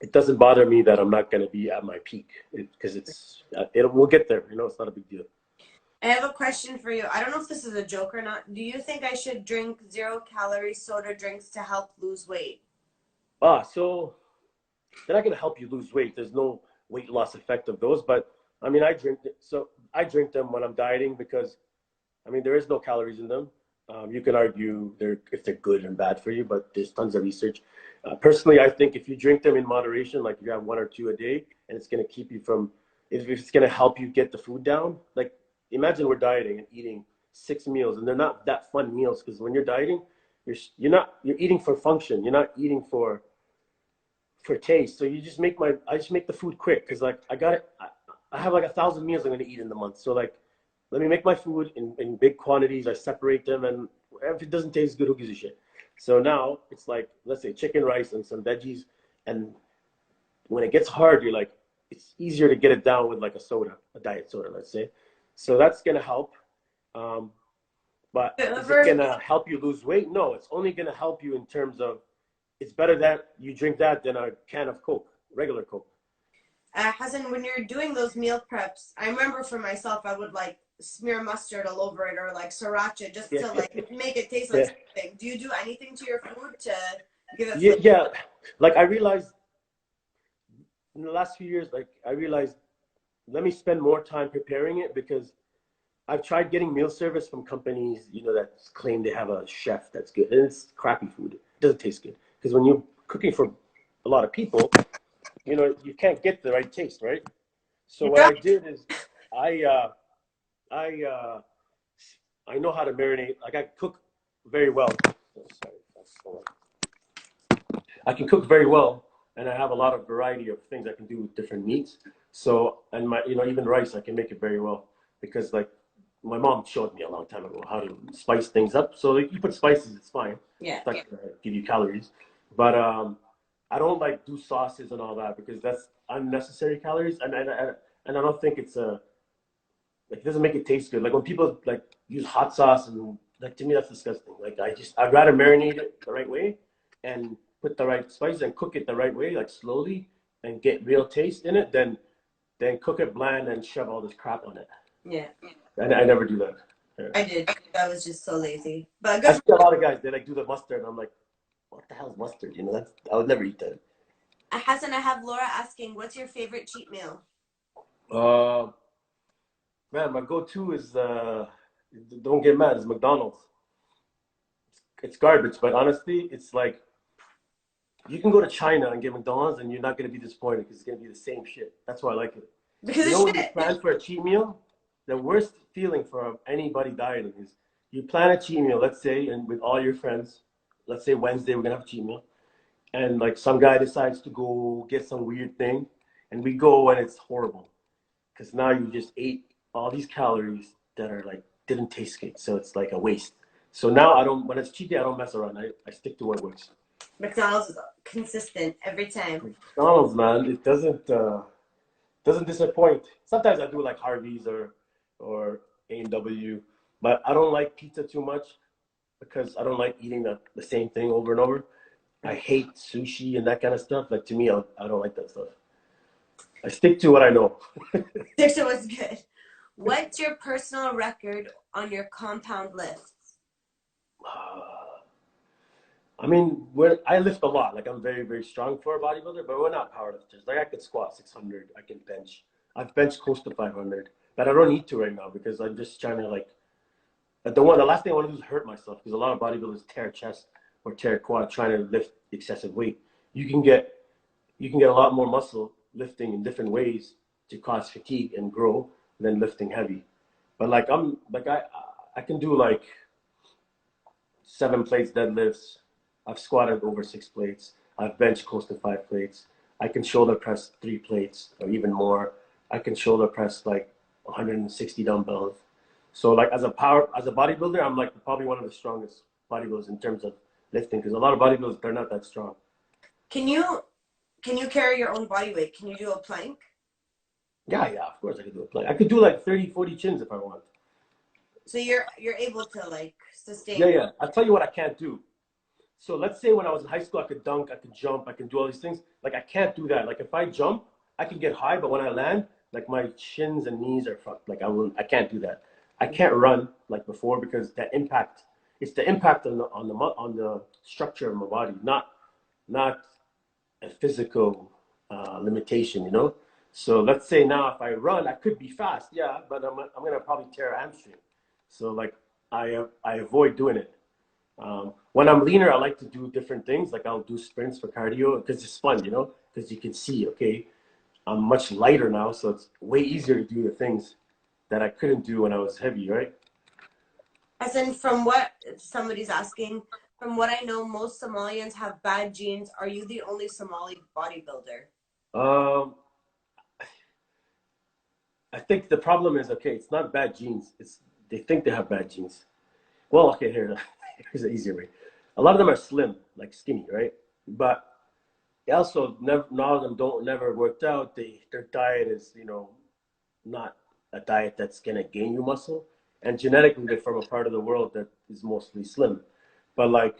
it doesn't bother me that I'm not going to be at my peak, because we'll get there. It's not a big deal. I have a question for you. I don't know if this is a joke or not. Do you think I should drink 0-calorie soda drinks to help lose weight? So they're not going to help you lose weight. There's no weight loss effect of those. But I mean, I drink them when I'm dieting, because I mean, there is no calories in them. You can argue if they're good and bad for you, but there's tons of research. Personally, I think if you drink them in moderation, like you have 1 or 2 a day, and it's going to keep you from, if it's going to help you get the food down. Like, imagine we're dieting and eating 6 meals, and they're not that fun meals, because when you're dieting, you're eating for function. You're not eating for taste. So I just make the food quick, because like I have like 1,000 meals I'm going to eat in the month. So like, let me make my food in big quantities. I separate them, and if it doesn't taste good, who gives a shit? So now it's like, let's say chicken, rice, and some veggies. And when it gets hard, it's easier to get it down with like a diet soda, let's say. So that's going to help. But is it Ever, gonna help you lose weight? No, it's only gonna help you in terms of it's better that you drink that than a can of Coke, regular Coke. Hassan, when you're doing those meal preps, I remember for myself, I would like smear mustard all over it or like sriracha just Yeah, to like make it taste like yeah, something. Do you do anything to your food to give it yeah, flavor? yeah. Like I realized in the last few years, like I realized, let me spend more time preparing it because I've tried getting meal service from companies, that claim they have a chef that's good, and it's crappy food. It doesn't taste good because when you're cooking for a lot of people, you can't get the right taste, right? So what Yeah. I did is I uh, I uh, I know how to marinate. Like I cook very well. Oh, sorry, I can cook very well, and I have a lot of variety of things I can do with different meats. So, and even rice, I can make it very well because like my mom showed me a long time ago how to spice things up. So like you put spices, it's fine. Yeah. It's not gonna give you calories, but I don't like do sauces and all that because that's unnecessary calories, and I don't think it's a like it doesn't make it taste good. Like when people like use hot sauce and like to me that's disgusting. Like I'd rather marinate it the right way and put the right spices and cook it the right way, like slowly and get real taste in it, than cook it bland and shove all this crap on it. Yeah. And I never do that. Yeah. I did. I was just so lazy. But I good see for a lot of guys they like do the mustard and I'm like, what the hell is mustard? That's I would never eat that. Hassan, I have Laura asking, what's your favorite cheat meal? Uh man, my go-to is don't get mad, is McDonald's. It's garbage, but honestly, it's like you can go to China and get McDonald's and you're not going to be disappointed because it's going to be the same shit. That's why I like it. Because You it's know, when you shit. plan for a cheat meal, the worst feeling for anybody dieting is you plan a cheat meal, let's say, and with all your friends, let's say Wednesday, we're going to have a cheat meal. And like some guy decides to go get some weird thing, and we go and it's horrible because now you just ate all these calories that are like didn't taste good. So it's like a waste. So now I don't, when it's cheat day, I don't mess around. I stick to what works. McDonald's is consistent every time. McDonald's, man, it doesn't disappoint. Sometimes I do like Harvey's or A&W, but I don't like pizza too much because I don't like eating the same thing over and over. I hate sushi and that kind of stuff. Like to me, I don't like that stuff. I stick to what I know. Dixon was good. What's your personal record on your compound lifts? I mean, I lift a lot. Like I'm very, very strong for a bodybuilder, but we're not powerlifters. Like I could squat 600. I can bench. I've benched close to 500, but I don't need to right now because I'm just trying to like the last thing I want to do is hurt myself because a lot of bodybuilders tear chest or tear quad trying to lift excessive weight. You can get a lot more muscle lifting in different ways to cause fatigue and grow than lifting heavy. But like I can do like 7 plates deadlifts. I've squatted over 6 plates. I've benched close to 5 plates. I can shoulder press 3 plates or even more. I can shoulder press like 160 dumbbells. So like as a bodybuilder, I'm like probably one of the strongest bodybuilders in terms of lifting because a lot of bodybuilders they're not that strong. Can you can you carry your own body weight? Can you do a plank? Yeah, yeah, of course I could do a plank. I could do like 30, 40 chins if I want. So you're able to like Yeah, sustain. yeah. I'll tell you what I can't do. So let's say when I was in high school, I could dunk, I could jump, I can do all these things. Like I can't do that. Like if I jump, I can get high, but when I land, like my shins and knees are fucked. Like I can't do that. I can't run like before because that impact. It's the impact on the structure of my body, not a physical limitation. So let's say now if I run, I could be fast, yeah, but I'm gonna probably tear a hamstring. So like I avoid doing it. When I'm leaner, I like to do different things. Like I'll do sprints for cardio because it's fun, because you can see, okay, I'm much lighter now, so it's way easier to do the things that I couldn't do when I was heavy, right? As in, from what somebody's asking, from what I know, most Somalians have bad genes. Are you the only Somali bodybuilder? Um, I think the problem is, okay, it's not bad genes. It's they think they have bad genes. Well, okay, here's an easier way. A lot of them are slim, like skinny, right? But they also never, a lot of them don't never worked out. Their diet is, not a diet that's gonna gain you muscle, and genetically they're from a part of the world that is mostly slim. But like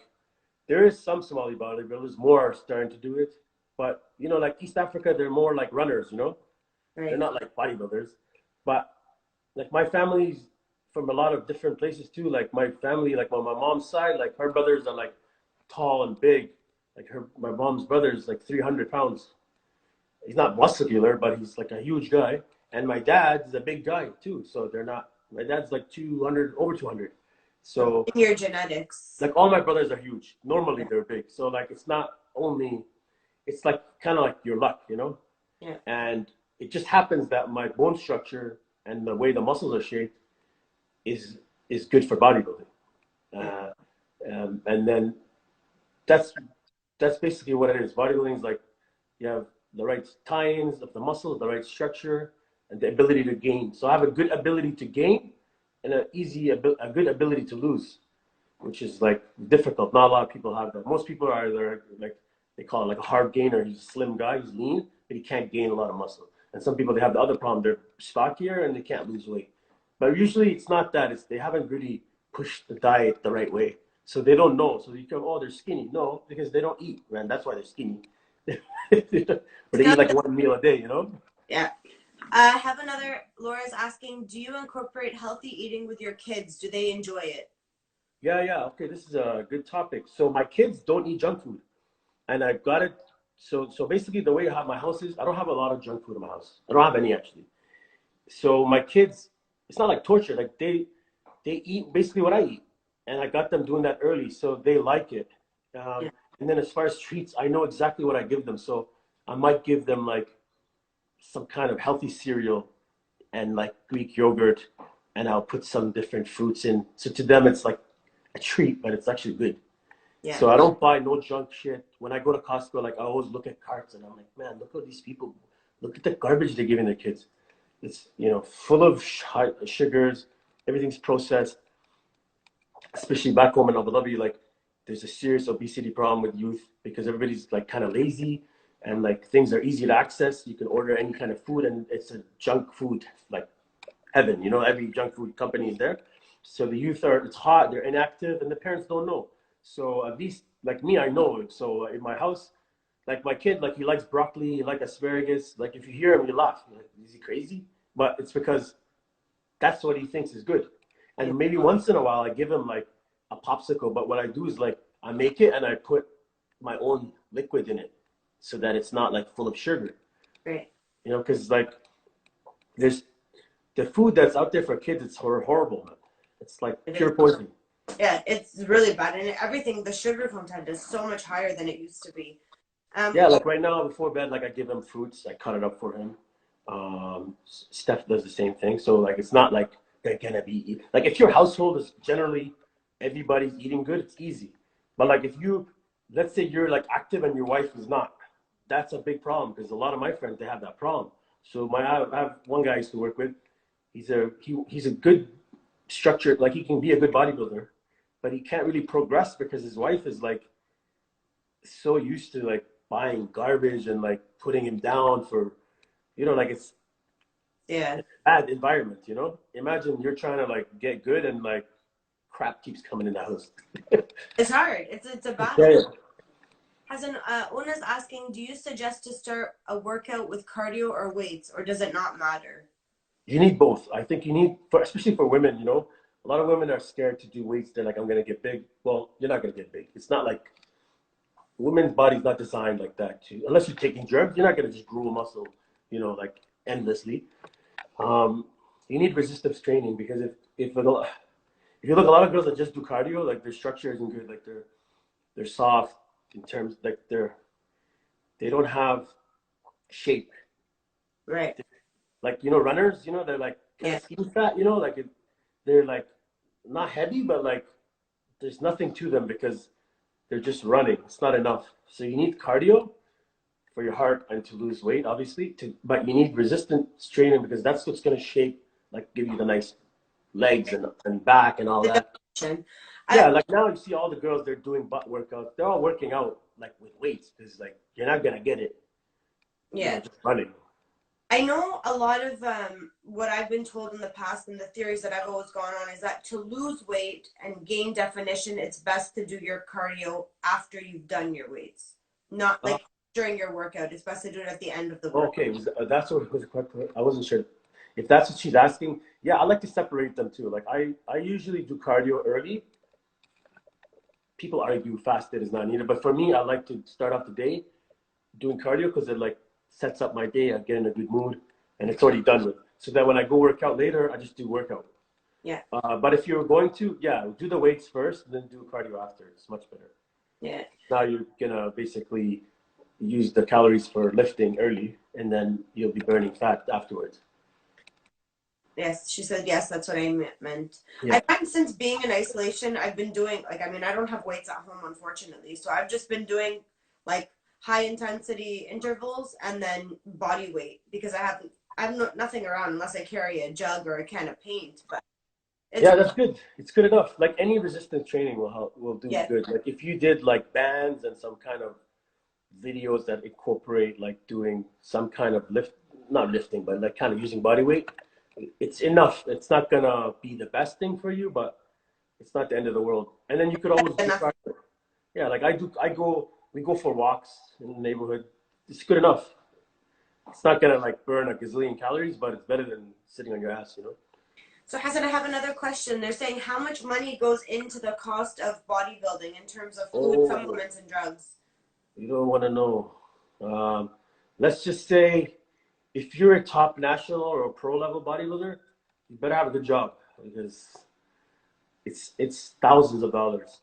there is some Somali bodybuilders more are starting to do it. But you know, like East Africa, they're more like runners, you know? They're Right. not like bodybuilders. But like my family's from a lot of different places too. Like my family, like on my mom's side, like her brothers are like tall and big. Like my mom's brother's like 300 pounds. He's not muscular, but he's like a huge guy. And my dad's a big guy too. So they're not. My dad's like 200, over 200. So So in your genetics. like all my brothers are huge. Normally Yeah. they're big. So like it's not only. It's like kind of like your luck, you know. Yeah. And it just happens that my bone structure and the way the muscles are shaped is is good for bodybuilding. Yeah. Uh, and then that's that's basically what it is. Bodybuilding is like you have the right tie-ins of the muscles, the right structure, and the ability to gain. So I have a good ability to gain and a good ability to lose, which is like difficult. Not a lot of people have that. Most people are either like they call it like a hard gainer. He's a slim guy, he's lean, but he can't gain a lot of muscle. And some people they have the other problem. They're stockier and they can't lose weight. But usually it's not that. It's they haven't really pushed the diet the right way. So they don't know. So you come, oh, they're skinny. No, because they don't eat, man. That's why they're skinny. Or they eat like one meal a day, you know? Yeah. I have another. Laura's asking, do you incorporate healthy eating with your kids? Do they enjoy it? Yeah, yeah. Okay, this is a good topic. So my kids don't eat junk food, and I got it. So basically, the way I have my house is, I don't have a lot of junk food in my house. I don't have any actually. So my kids, it's not like torture. Like they eat basically what I eat, and I got them doing that early, so they like it. Yeah. And then as far as treats, I know exactly what I give them. So I might give them like some kind of healthy cereal and like Greek yogurt, and I'll put some different fruits in. So to them, it's like a treat, but it's actually good. Yeah. So I don't buy no junk shit. When I go to Costco, like I always look at carts and I'm like, man, look at these people. Look at the garbage they're giving their kids. It's full of sugars. Everything's processed. Especially back home in Abu Dhabi, like there's a serious obesity problem with youth because everybody's like kind of lazy and like things are easy to access. You can order any kind of food and it's a junk food like heaven. You know, every junk food company is there. So the youth are, it's hot, they're inactive, and the parents don't know. So at least like me, I know it. So in my house, like my kid, like he likes broccoli, he likes asparagus. Like if you hear him, you laugh. You're like, is he crazy? But it's because that's what he thinks is good. Yeah. And maybe once in a while, I give him like a popsicle. But what I do is like I make it and I put my own liquid in it so that it's not like full of sugar. Right. You know, because like there's the food that's out there for kids, it's horrible, man. It's like It pure is. poison. Yeah, it's really bad, and everything. The sugar content is so much higher than it used to be. Yeah, like right now before bed, like I give him fruits, I cut it up for him. Steph does the same thing. So like it's not like they're gonna be like if your household is generally everybody's eating good, it's easy. But like if you let's say you're like active and your wife is not, that's a big problem because a lot of my friends they have that problem. So I have one guy I used to work with. He's a good structured like he can be a good bodybuilder, but he can't really progress because his wife is like so used to like buying garbage and like putting him down for like it's Yeah, bad environment, imagine you're trying to like get good and like crap keeps coming in the house. it's hard. It's a battle. Yeah. Hasn't Una's asking, do you suggest to start a workout with cardio or weights, or does it not matter? You need both. I think you need especially for women, a lot of women are scared to do weights. They're like, I'm gonna get big. Well, you're not gonna get big. It's not like women's body's not designed like that unless you're taking drugs, you're not gonna just grow muscle, like endlessly. um you need resistance training because if you look, a lot of girls that just do cardio, like their structure isn't good. Like they're soft in terms like they don't have shape. Right. Like runners, they're like kind Yeah. of skinny fat. They're like not heavy, but like there's nothing to them because they're just running. It's not enough. So you need cardio for your heart and to lose weight, obviously. But you need resistance training because that's what's going to shape, like give you the nice legs and back and all The that. definition. Yeah, like now you see all the girls, they're doing butt workouts. They're all working out like with weights because like you're not gonna get it, Yeah. just running. I know a lot of what I've been told in the past and the theories that I've always gone on is that to lose weight and gain definition, it's best to do your cardio after you've done your weights, not Uh, like during your workout. It's best to do it at the end of the okay, workout. that's what was the question. I wasn't sure if that's what she's asking. Yeah, I like to separate them too. Like I usually do cardio early. People argue fasted is not needed, but for me, I like to start off the day doing cardio because it like sets up my day. I get in a good mood, and it's already done with. So that when I go work out later, I just do workout. Yeah. But if you're going to, yeah, do the weights first, then do cardio after. It's much better. Yeah. Now you're gonna basically use the calories for lifting early, and then you'll be burning fat afterwards. Yes, she said yes, that's what I meant. I Yeah. find since being in isolation, I've been doing like I mean, I don't have weights at home unfortunately. So I've just been doing like high intensity intervals and then body weight because I have nothing around unless I carry a jug or a can of paint, but it's Yeah, that's good. It's good enough. Like any resistance training will help, will do yeah, good. Like if you did like bands and some kind of videos that incorporate like doing some kind of lift, not lifting, but like kind of using body weight, it's enough. It's not gonna be the best thing for you, but it's not the end of the world. And then you could always do enough. cardio. Yeah, like we go for walks in the neighborhood. It's good enough. It's not gonna like burn a gazillion calories, but it's better than sitting on your ass, you know? So Hassan, I have another question. They're saying how much money goes into the cost of bodybuilding in terms of food, Oh, supplements, and drugs? you don't want to know. Um, let's just say if you're a top national or a pro level bodybuilder, you better have a good job because it's thousands of dollars.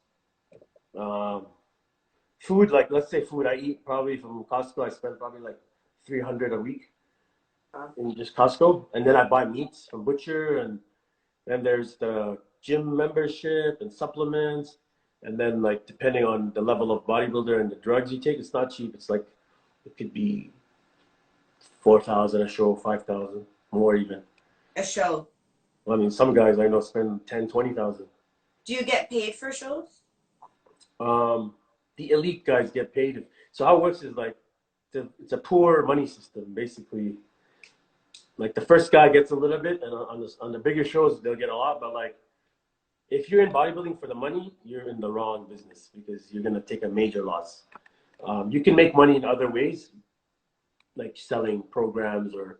Um, food, like let's say food, I eat probably from Costco. I spend probably like 300 a week in just Costco, and then I buy meats from butcher, and then there's the gym membership and supplements, and then like depending on the level of bodybuilder and the drugs you take, it's not cheap. It's like it could be 4,000 a show, 5,000 more even. A show. Well, I mean, some guys I know spend 10, 20,000. Do you get paid for shows? The elite guys get paid. So how it works is like it's a poor money system basically. Like the first guy gets a little bit, and on the bigger shows they'll get a lot. But like if you're in bodybuilding for the money, you're in the wrong business because you're gonna take a major loss. You can make money in other ways, like selling programs or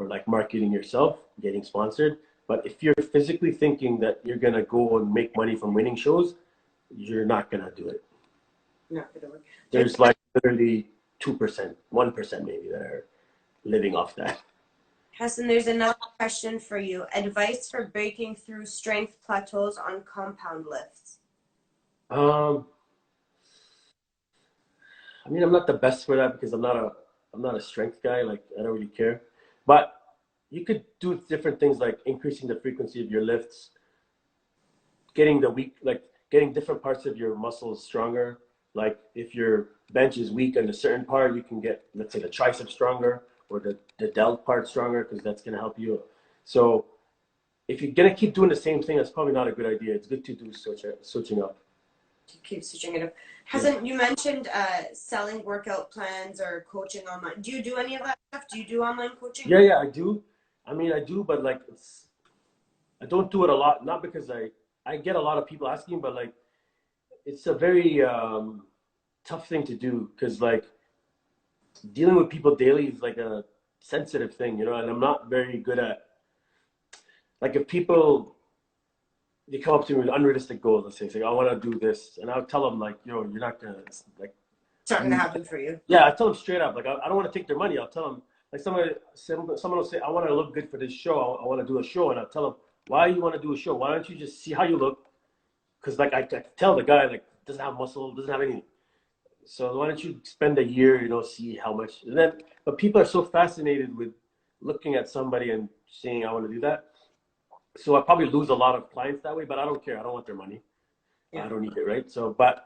like marketing yourself, getting sponsored. But if you're physically thinking that you're gonna go and make money from winning shows, you're not gonna do it. Not gonna work. There's There's like literally 2%, 1% maybe that are living off that. Hassan, there's another question for you. Advice for breaking through strength plateaus on compound lifts. Um, I mean, I'm not the best for that because I'm not a strength guy. Like I don't really care, but you could do different things like increasing the frequency of your lifts, getting the weak, like getting different parts of your muscles stronger. Like if your bench is weak on a certain part, you can get, let's say, the tricep stronger or the delt part stronger because that's going to help you. So if you're going to keep doing the same thing, that's probably not a good idea. It's good to do switching up. To keep switching it up. Yeah. Hassan, you mentioned selling workout plans or coaching online. Do you do any of that stuff? Do you do online coaching? Yeah, I do. I mean, I do, but like I don't do it a lot. Not because I get a lot of people asking, but like it's a very tough thing to do because like dealing with people daily is like a sensitive thing, you know, and I'm not very good at like if people they come up to me with unrealistic goals, let's say I want to do this, and I'll tell them like, yo, you're not gonna like It's not going to you. happen for you. Yeah, I tell them straight up, like I don't want to take their money. I'll tell them like someone will say, I want to look good for this show. I want to do a show, and I'll tell them why you want to do a show. Why don't you just see how you look? Because like I tell the guy like doesn't have muscle, doesn't have anything. So why don't you spend a year, you know, see how much? And then, but people are so fascinated with looking at somebody and saying, I want to do that. So I probably lose a lot of clients that way, but I don't care. I don't want their money. Yeah. I don't need it, right? So, but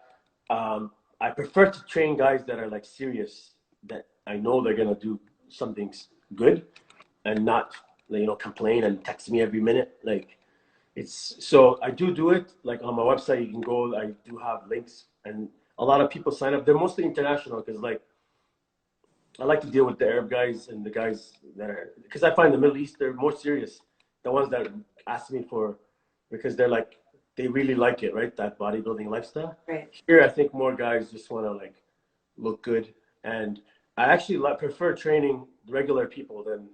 I prefer to train guys that are like serious, that I know they're gonna do something good, and not, you know, complain and text me every minute. Like it's so I do it. Like on my website, you can go. I do have links, and a lot of people sign up. They're mostly international because like I like to deal with the Arab guys and the guys that are, because I find the Middle East, they're more serious. The ones that ask me for, because they're like, they really like it, right? That bodybuilding lifestyle. Right. Here, I think more guys just want to like look good. And I actually prefer training regular people than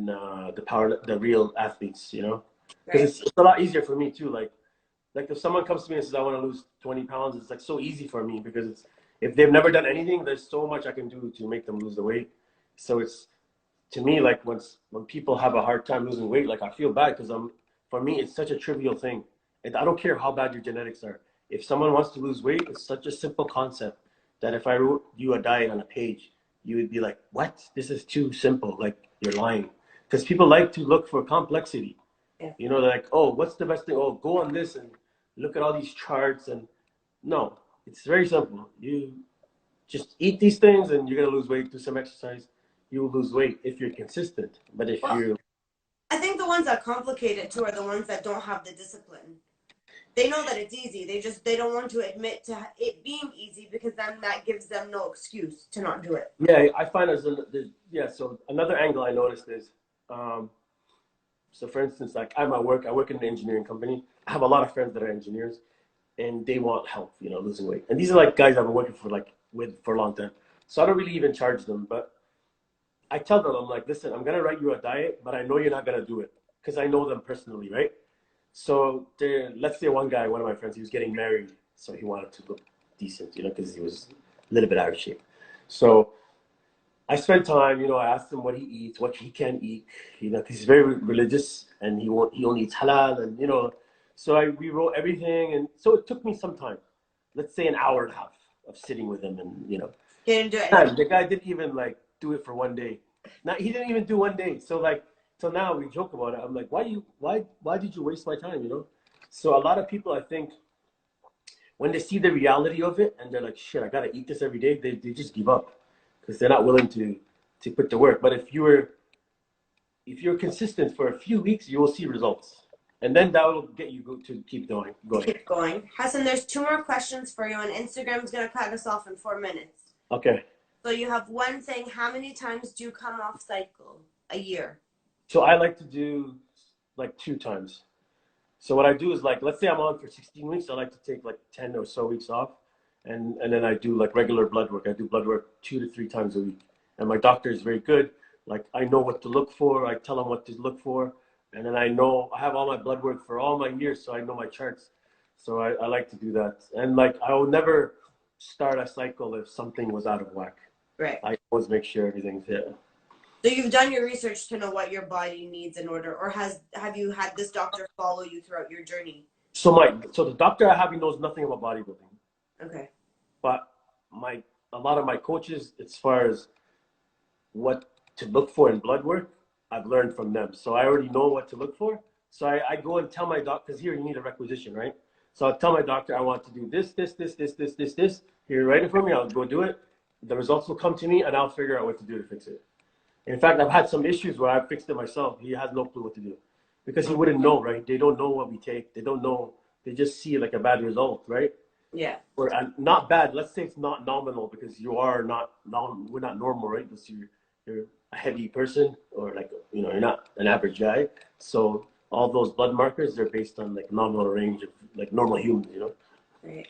the real athletes, you know? Because Right. it's a lot easier for me too. Like if someone comes to me and says I want to lose 20 pounds, it's like so easy for me because it's if they've never done anything, there's so much I can do to make them lose the weight. So it's to me like when people have a hard time losing weight, like I feel bad because for me it's such a trivial thing, and I don't care how bad your genetics are. If someone wants to lose weight, it's such a simple concept that if I wrote you a diet on a page, you would be like, "What? This is too simple. Like you're lying." Because people like to look for complexity. Yeah. You know, like, oh, what's the best thing? Oh, go on this and look at all these charts. And no, it's very simple. You just eat these things and you're going to lose weight. Do some exercise. You will lose weight if you're consistent. But if Well, you're, I think the ones that complicate it too are the ones that don't have the discipline. They know that it's easy. They don't want to admit to it being easy because then that gives them no excuse to not do it. yeah, I find yeah. So another angle I noticed is, um, so for instance, like I'm at work, I work in an engineering company. I have a lot of friends that are engineers and they want help, you know, losing weight. And these are like guys I've been working with for a long time. So I don't really even charge them, but I tell them, I'm like, listen, I'm gonna write you a diet, but I know you're not gonna do it because I know them personally, right? So let's say one of my friends, he was getting married, so he wanted to look decent, you know, because he was a little bit out of shape. So I spent time, you know, I asked him what he eats, what he can eat, you know, because he's very religious and he only eats halal, and you know, so I rewrote everything, and so it took me some time, let's say an hour and a half of sitting with him, and you know, He didn't do it. and the guy didn't even like do it for one day. Now he didn't even do one day. So like, so now we joke about it. I'm like, why did you waste my time? You know. So a lot of people, I think, when they see the reality of it and they're like, shit, I gotta eat this every day, they just give up because they're not willing to put the work. But if you're consistent for a few weeks, you will see results, and then that will get you to keep going. Keep going. Hassan, there's two more questions for you, and Instagram's going to cut us off in 4 minutes. Okay. So you have one saying, how many times do you come off cycle a year? So I like to do like 2 times. So what I do is like, let's say I'm on for 16 weeks, I like to take like 10 or so weeks off, and then I do like regular blood work. I do blood work 2 to 3 times a week, and my doctor is very good. Like I know what to look for. I tell him what to look for, and then I have all my blood work for all my years, so I know my charts. So I like to do that, and like I will never start a cycle if something was out of whack. Right. I always make sure everything's fit. So you've done your research to know what your body needs in order, or have you had this doctor follow you throughout your journey? So the doctor I have, he knows nothing about bodybuilding. Okay. But my a lot of my coaches, as far as what to look for in blood work, I've learned from them. So I already know what to look for. So I go and tell my doctor, because here you need a requisition, right? So I'll tell my doctor I want to do this. Here, write it for me. I'll go do it. The results will come to me, and I'll figure out what to do to fix it. In fact, I've had some issues where I fixed it myself. He has no clue what to do because he wouldn't know, right? They don't know what we take. They don't know. They just see like a bad result, right? Yeah. Or not bad. Let's say it's not nominal because you are not we're not normal, right? Because you're a heavy person or like you're not an average guy. So all those blood markers they're based on like nominal range of like normal humans. Right.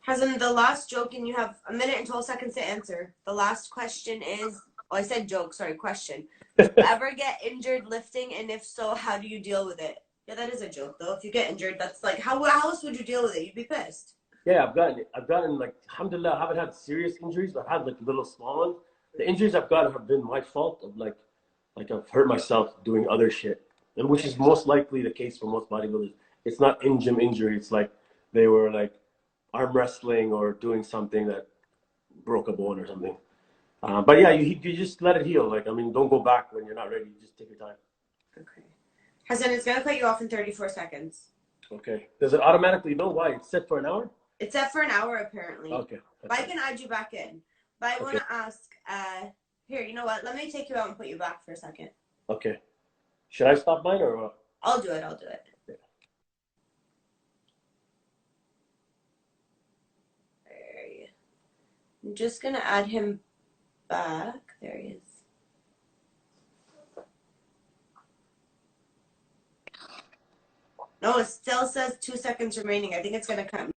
Hassan, the last joke, and you have a minute and 12 seconds to answer. The last question is, oh, I said joke, sorry, question. Do you ever get injured lifting, and if so, how do you deal with it? Yeah, that is a joke, though. If you get injured, that's like, how else would you deal with it? You'd be pissed. Yeah, I've gotten like, alhamdulillah, I haven't had serious injuries, but I've had like little small ones. The injuries I've gotten have been my fault of like I've hurt myself doing other shit, and which is most likely the case for most bodybuilders. It's not in-gym injury. It's like they were like arm wrestling or doing something that broke a bone or something. But yeah, you just let it heal. Like, I mean, don't go back when you're not ready. Just take your time. Okay. Hassan, it's going to cut you off in 34 seconds. Okay. Does it automatically know why? It's set for an hour? It's set for an hour, apparently. Okay. But I can add you back in. But I want to ask, here, you know what? Let me take you out and put you back for a second. Okay. Should I stop mine or what? I'll do it. Yeah. I'm just going to add him back. There he is. No, it still says 2 seconds remaining. I think it's going to cut me.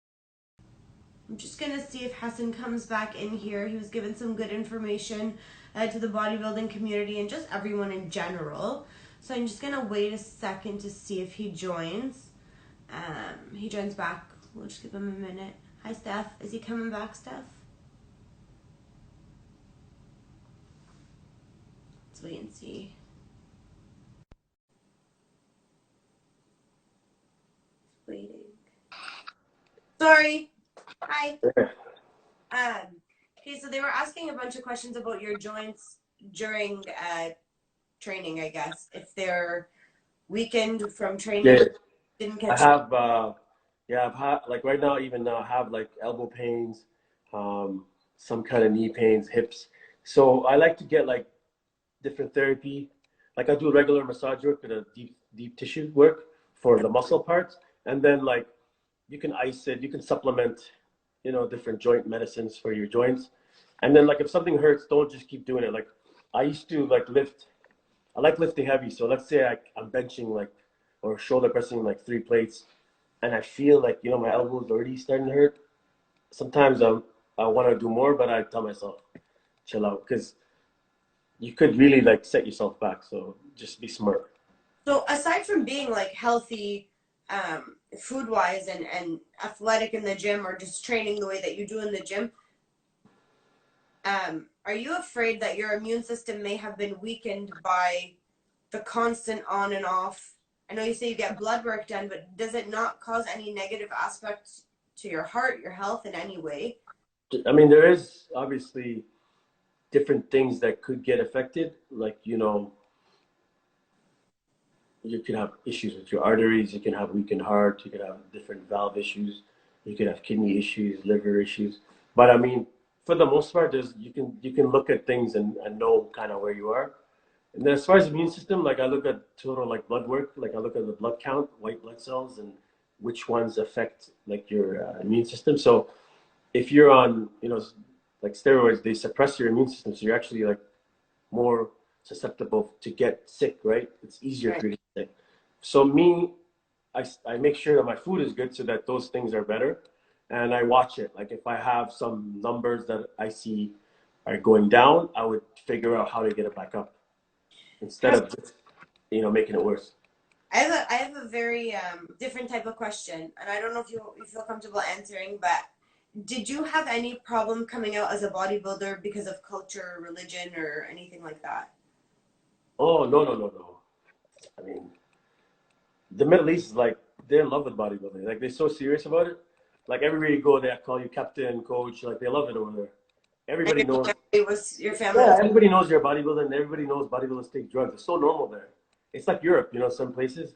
I'm just going to see if Hassan comes back in here. He was given some good information to the bodybuilding community and just everyone in general. So I'm just going to wait a second to see if he joins. He joins back. We'll just give him a minute. Hi, Steph. Is he coming back, Steph? Let's wait and see. Waiting. Sorry. Hi. Okay, so they were asking a bunch of questions about your joints during training, I guess. If they're weakened from training, Yeah, didn't I catch. have, I've had, like right now, even now, I have like elbow pains, some kind of knee pains, hips. So I like to get like different therapy. Like I do regular massage work with a deep tissue work for the muscle parts. And then like you can ice it, you can supplement, different joint medicines for your joints. And then like if something hurts, don't just keep doing it. Like I used to like lift, I like lifting heavy. So let's say I'm benching like, or shoulder pressing like 3 plates, and I feel like, my elbow's already starting to hurt. Sometimes I want to do more, but I tell myself, chill out, because you could really like set yourself back. So just be smart. So aside from being like healthy, food wise and athletic in the gym or just training the way that you do in the gym, are you afraid that your immune system may have been weakened by the constant on and off? I know you say you get blood work done, but does it not cause any negative aspects to your heart, your health in any way? I mean, there is obviously different things that could get affected. Like, you can have issues with your arteries, you can have weakened heart, you can have different valve issues, you can have kidney issues, liver issues. But I mean, for the most part, you can look at things and know kind of where you are. And then as far as immune system, like I look at total like blood work, like I look at the blood count, white blood cells, and which ones affect like your immune system. So if you're on, like steroids, they suppress your immune system, so you're actually like more susceptible to get sick, right? It's easier Right. for you to get sick. So me, I make sure that my food is good so that those things are better. And I watch it. Like if I have some numbers that I see are going down, I would figure out how to get it back up instead of just, making it worse. I have a very different type of question, and I don't know if you feel comfortable answering, but did you have any problem coming out as a bodybuilder because of culture, religion, or anything like that? Oh, no, no, no, no. I mean, the Middle East is like, they're in love with bodybuilding. Like they're so serious about it. Like everywhere you go, they call you captain, coach. Like they love it over there. And Everybody knows. your family Yeah, was everybody knows you're a bodybuilder, and everybody knows bodybuilders take drugs. It's so normal there. It's like Europe, some places,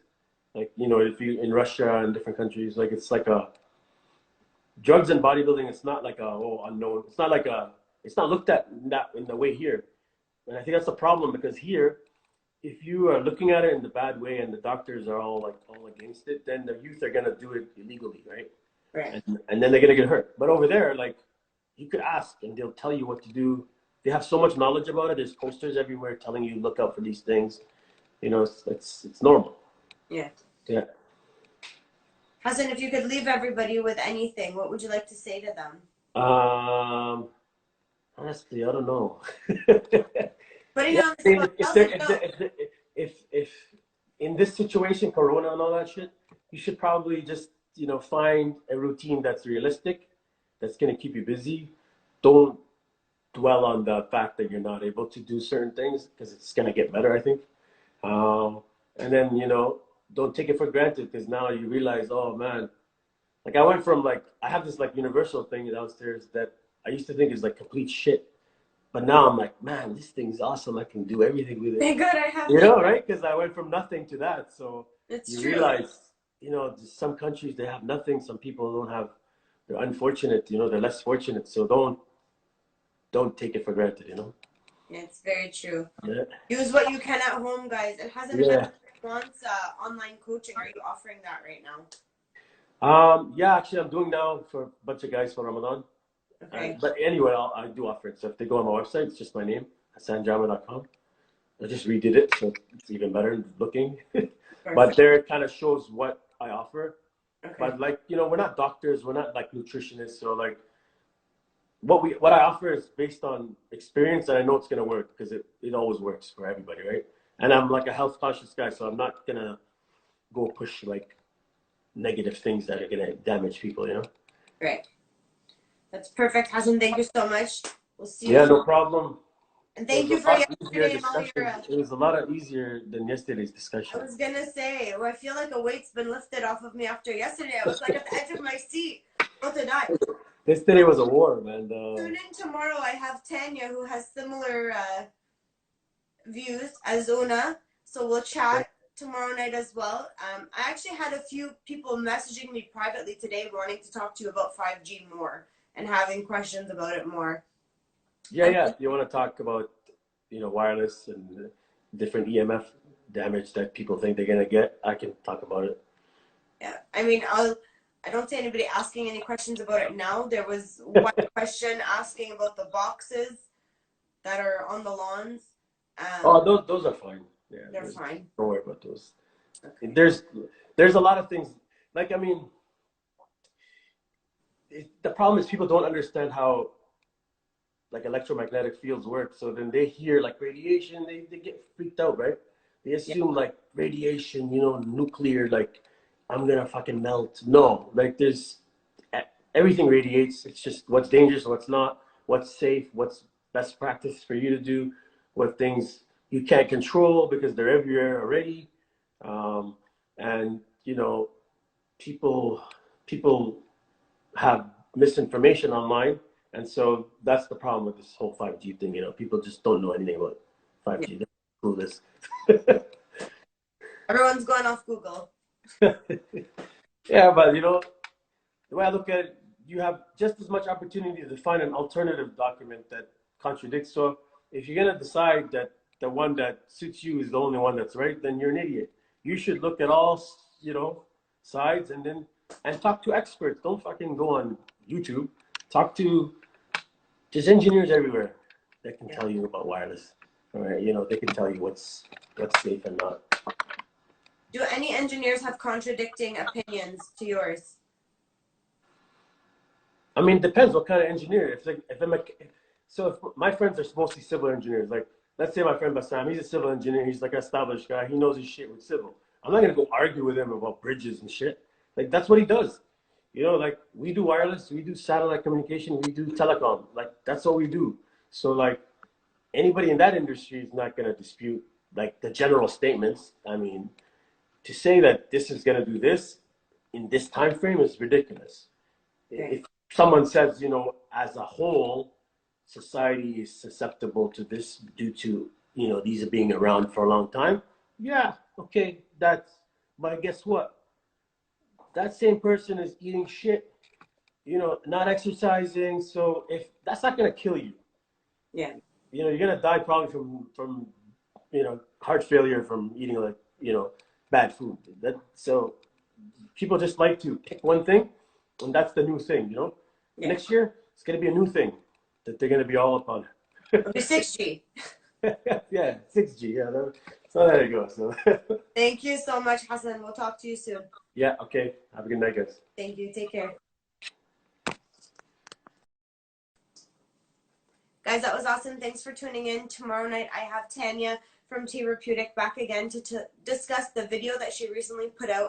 like if you in Russia and different countries, like it's like a drugs and bodybuilding. It's not like a unknown. It's not like a. It's not looked at in the way here, and I think that's the problem because here, if you are looking at it in the bad way and the doctors are all against it, then the youth are gonna do it illegally, right? right. And then they're gonna get hurt. But over there, like you could ask and they'll tell you what to do. They have so much knowledge about it. There's posters everywhere telling you look out for these things. It's normal. Yeah. Yeah. Hassan, if you could leave everybody with anything, what would you like to say to them? Honestly, I don't know. Putting Yeah, you on the I mean, spot. Also, no. if in this situation, Corona and all that shit, you should probably just find a routine that's realistic, that's gonna keep you busy. Don't dwell on the fact that you're not able to do certain things because it's gonna get better, I think. And then don't take it for granted because now you realize, oh man, like I went from like I have this like universal thing downstairs that I used to think is like complete shit. But now I'm like, man, this thing's awesome. I can do everything with it. Thank God I have Right? Because I went from nothing to that. So It's you true. realize, some countries they have nothing. Some people don't have. They're unfortunate. They're less fortunate. So don't take it for granted. It's very true. Yeah. Use what you can at home, guys. It hasn't Yeah. wants online coaching. Are you offering that right now? Yeah. Actually, I'm doing now for a bunch of guys for Ramadan. Okay. But anyway, I do offer it. So if they go on my website, it's just my name, HassanJama.com. I just redid it, so it's even better looking. But Perfect. there it kind of shows what I offer. Okay. But like, you know, we're not doctors, we're not like nutritionists, so like what I offer is based on experience, and I know it's gonna work because it always works for everybody, right? And I'm like a health conscious guy, so I'm not gonna go push like negative things that are gonna damage people, you know? Great. That's perfect, Hassan. Thank you so much. We'll see Yeah, you. no problem. And It was thank you a for lot easier yesterday and all your. discussion. It was a lot easier than yesterday's I discussion. was gonna say, I feel like a weight's been lifted off of me after yesterday. I was like at the edge of my seat, about to die. Yesterday was a war, man. Tune in tomorrow. I have Tanya who has similar views as Una, so we'll chat tomorrow night as well. I actually had a few people messaging me privately today wanting to talk to you about 5G more and having questions about it more. Yeah. You want to talk about, you know, wireless and different EMF damage that people think they're gonna get? I can talk about it. Yeah, I mean, I don't see anybody asking any questions about it now. There was one question asking about the boxes that are on the lawns. Oh, those are fine. Yeah, They're fine. don't worry about those. Okay. There's a lot of things. Like, I mean, the problem is people don't understand how like electromagnetic fields work. So then they hear like radiation, they get freaked out, right? They Yeah. assume like radiation, you know, nuclear, like I'm gonna fucking melt. No, like there's everything radiates. It's just what's dangerous, what's not, what's safe, what's best practice for you to do, what things you can't control because they're everywhere already. And you know, people have misinformation online, and so that's the problem with this whole 5G thing. You know, people just don't know anything about 5G. They're clueless. Everyone's going off Google. Yeah, but you know, the way I look at it, you have just as much opportunity to find an alternative document that contradicts. So if you're gonna decide that the one that suits you is the only one that's right, then you're an idiot. You should look at all, you know, sides and talk to experts. Don't fucking go on YouTube. Talk to There's engineers everywhere that can tell you about wireless. All right, you know, they can tell you what's safe and not. Do any engineers have contradicting opinions to yours? I mean, it depends what kind of engineer. If my friends are mostly civil engineers, like let's say my friend Bassam, he's a civil engineer, he's like an established guy, he knows his shit with civil. I'm not gonna go argue with him about bridges and shit. Like that's what he does. You know, like we do wireless, we do satellite communication, we do telecom. Like that's what we do. So like anybody in that industry is not gonna dispute like the general statements. I mean, to say that this is gonna do this in this time frame is ridiculous. Okay. If someone says, you know, as a whole, society is susceptible to this due to, you know, these are being around for a long time, yeah, okay, but guess what? That same person is eating shit, you know, not exercising. So if that's not gonna kill you, Yeah. you know, you're gonna die probably from you know heart failure from eating like you know bad food. So people just like to pick one thing, and that's the new thing. You know, Yeah. next year it's gonna be a new thing that they're gonna be all up on. It'll be 6G. Yeah, 6G. Yeah, so there you go. So Thank you so much, Hassan. We'll talk to you soon. yeah, okay. Have a good night, guys. Thank you. Take care. Guys, that was awesome. Thanks for tuning in. Tomorrow night, I have Tanya from T Reputic back again to discuss the video that she recently put out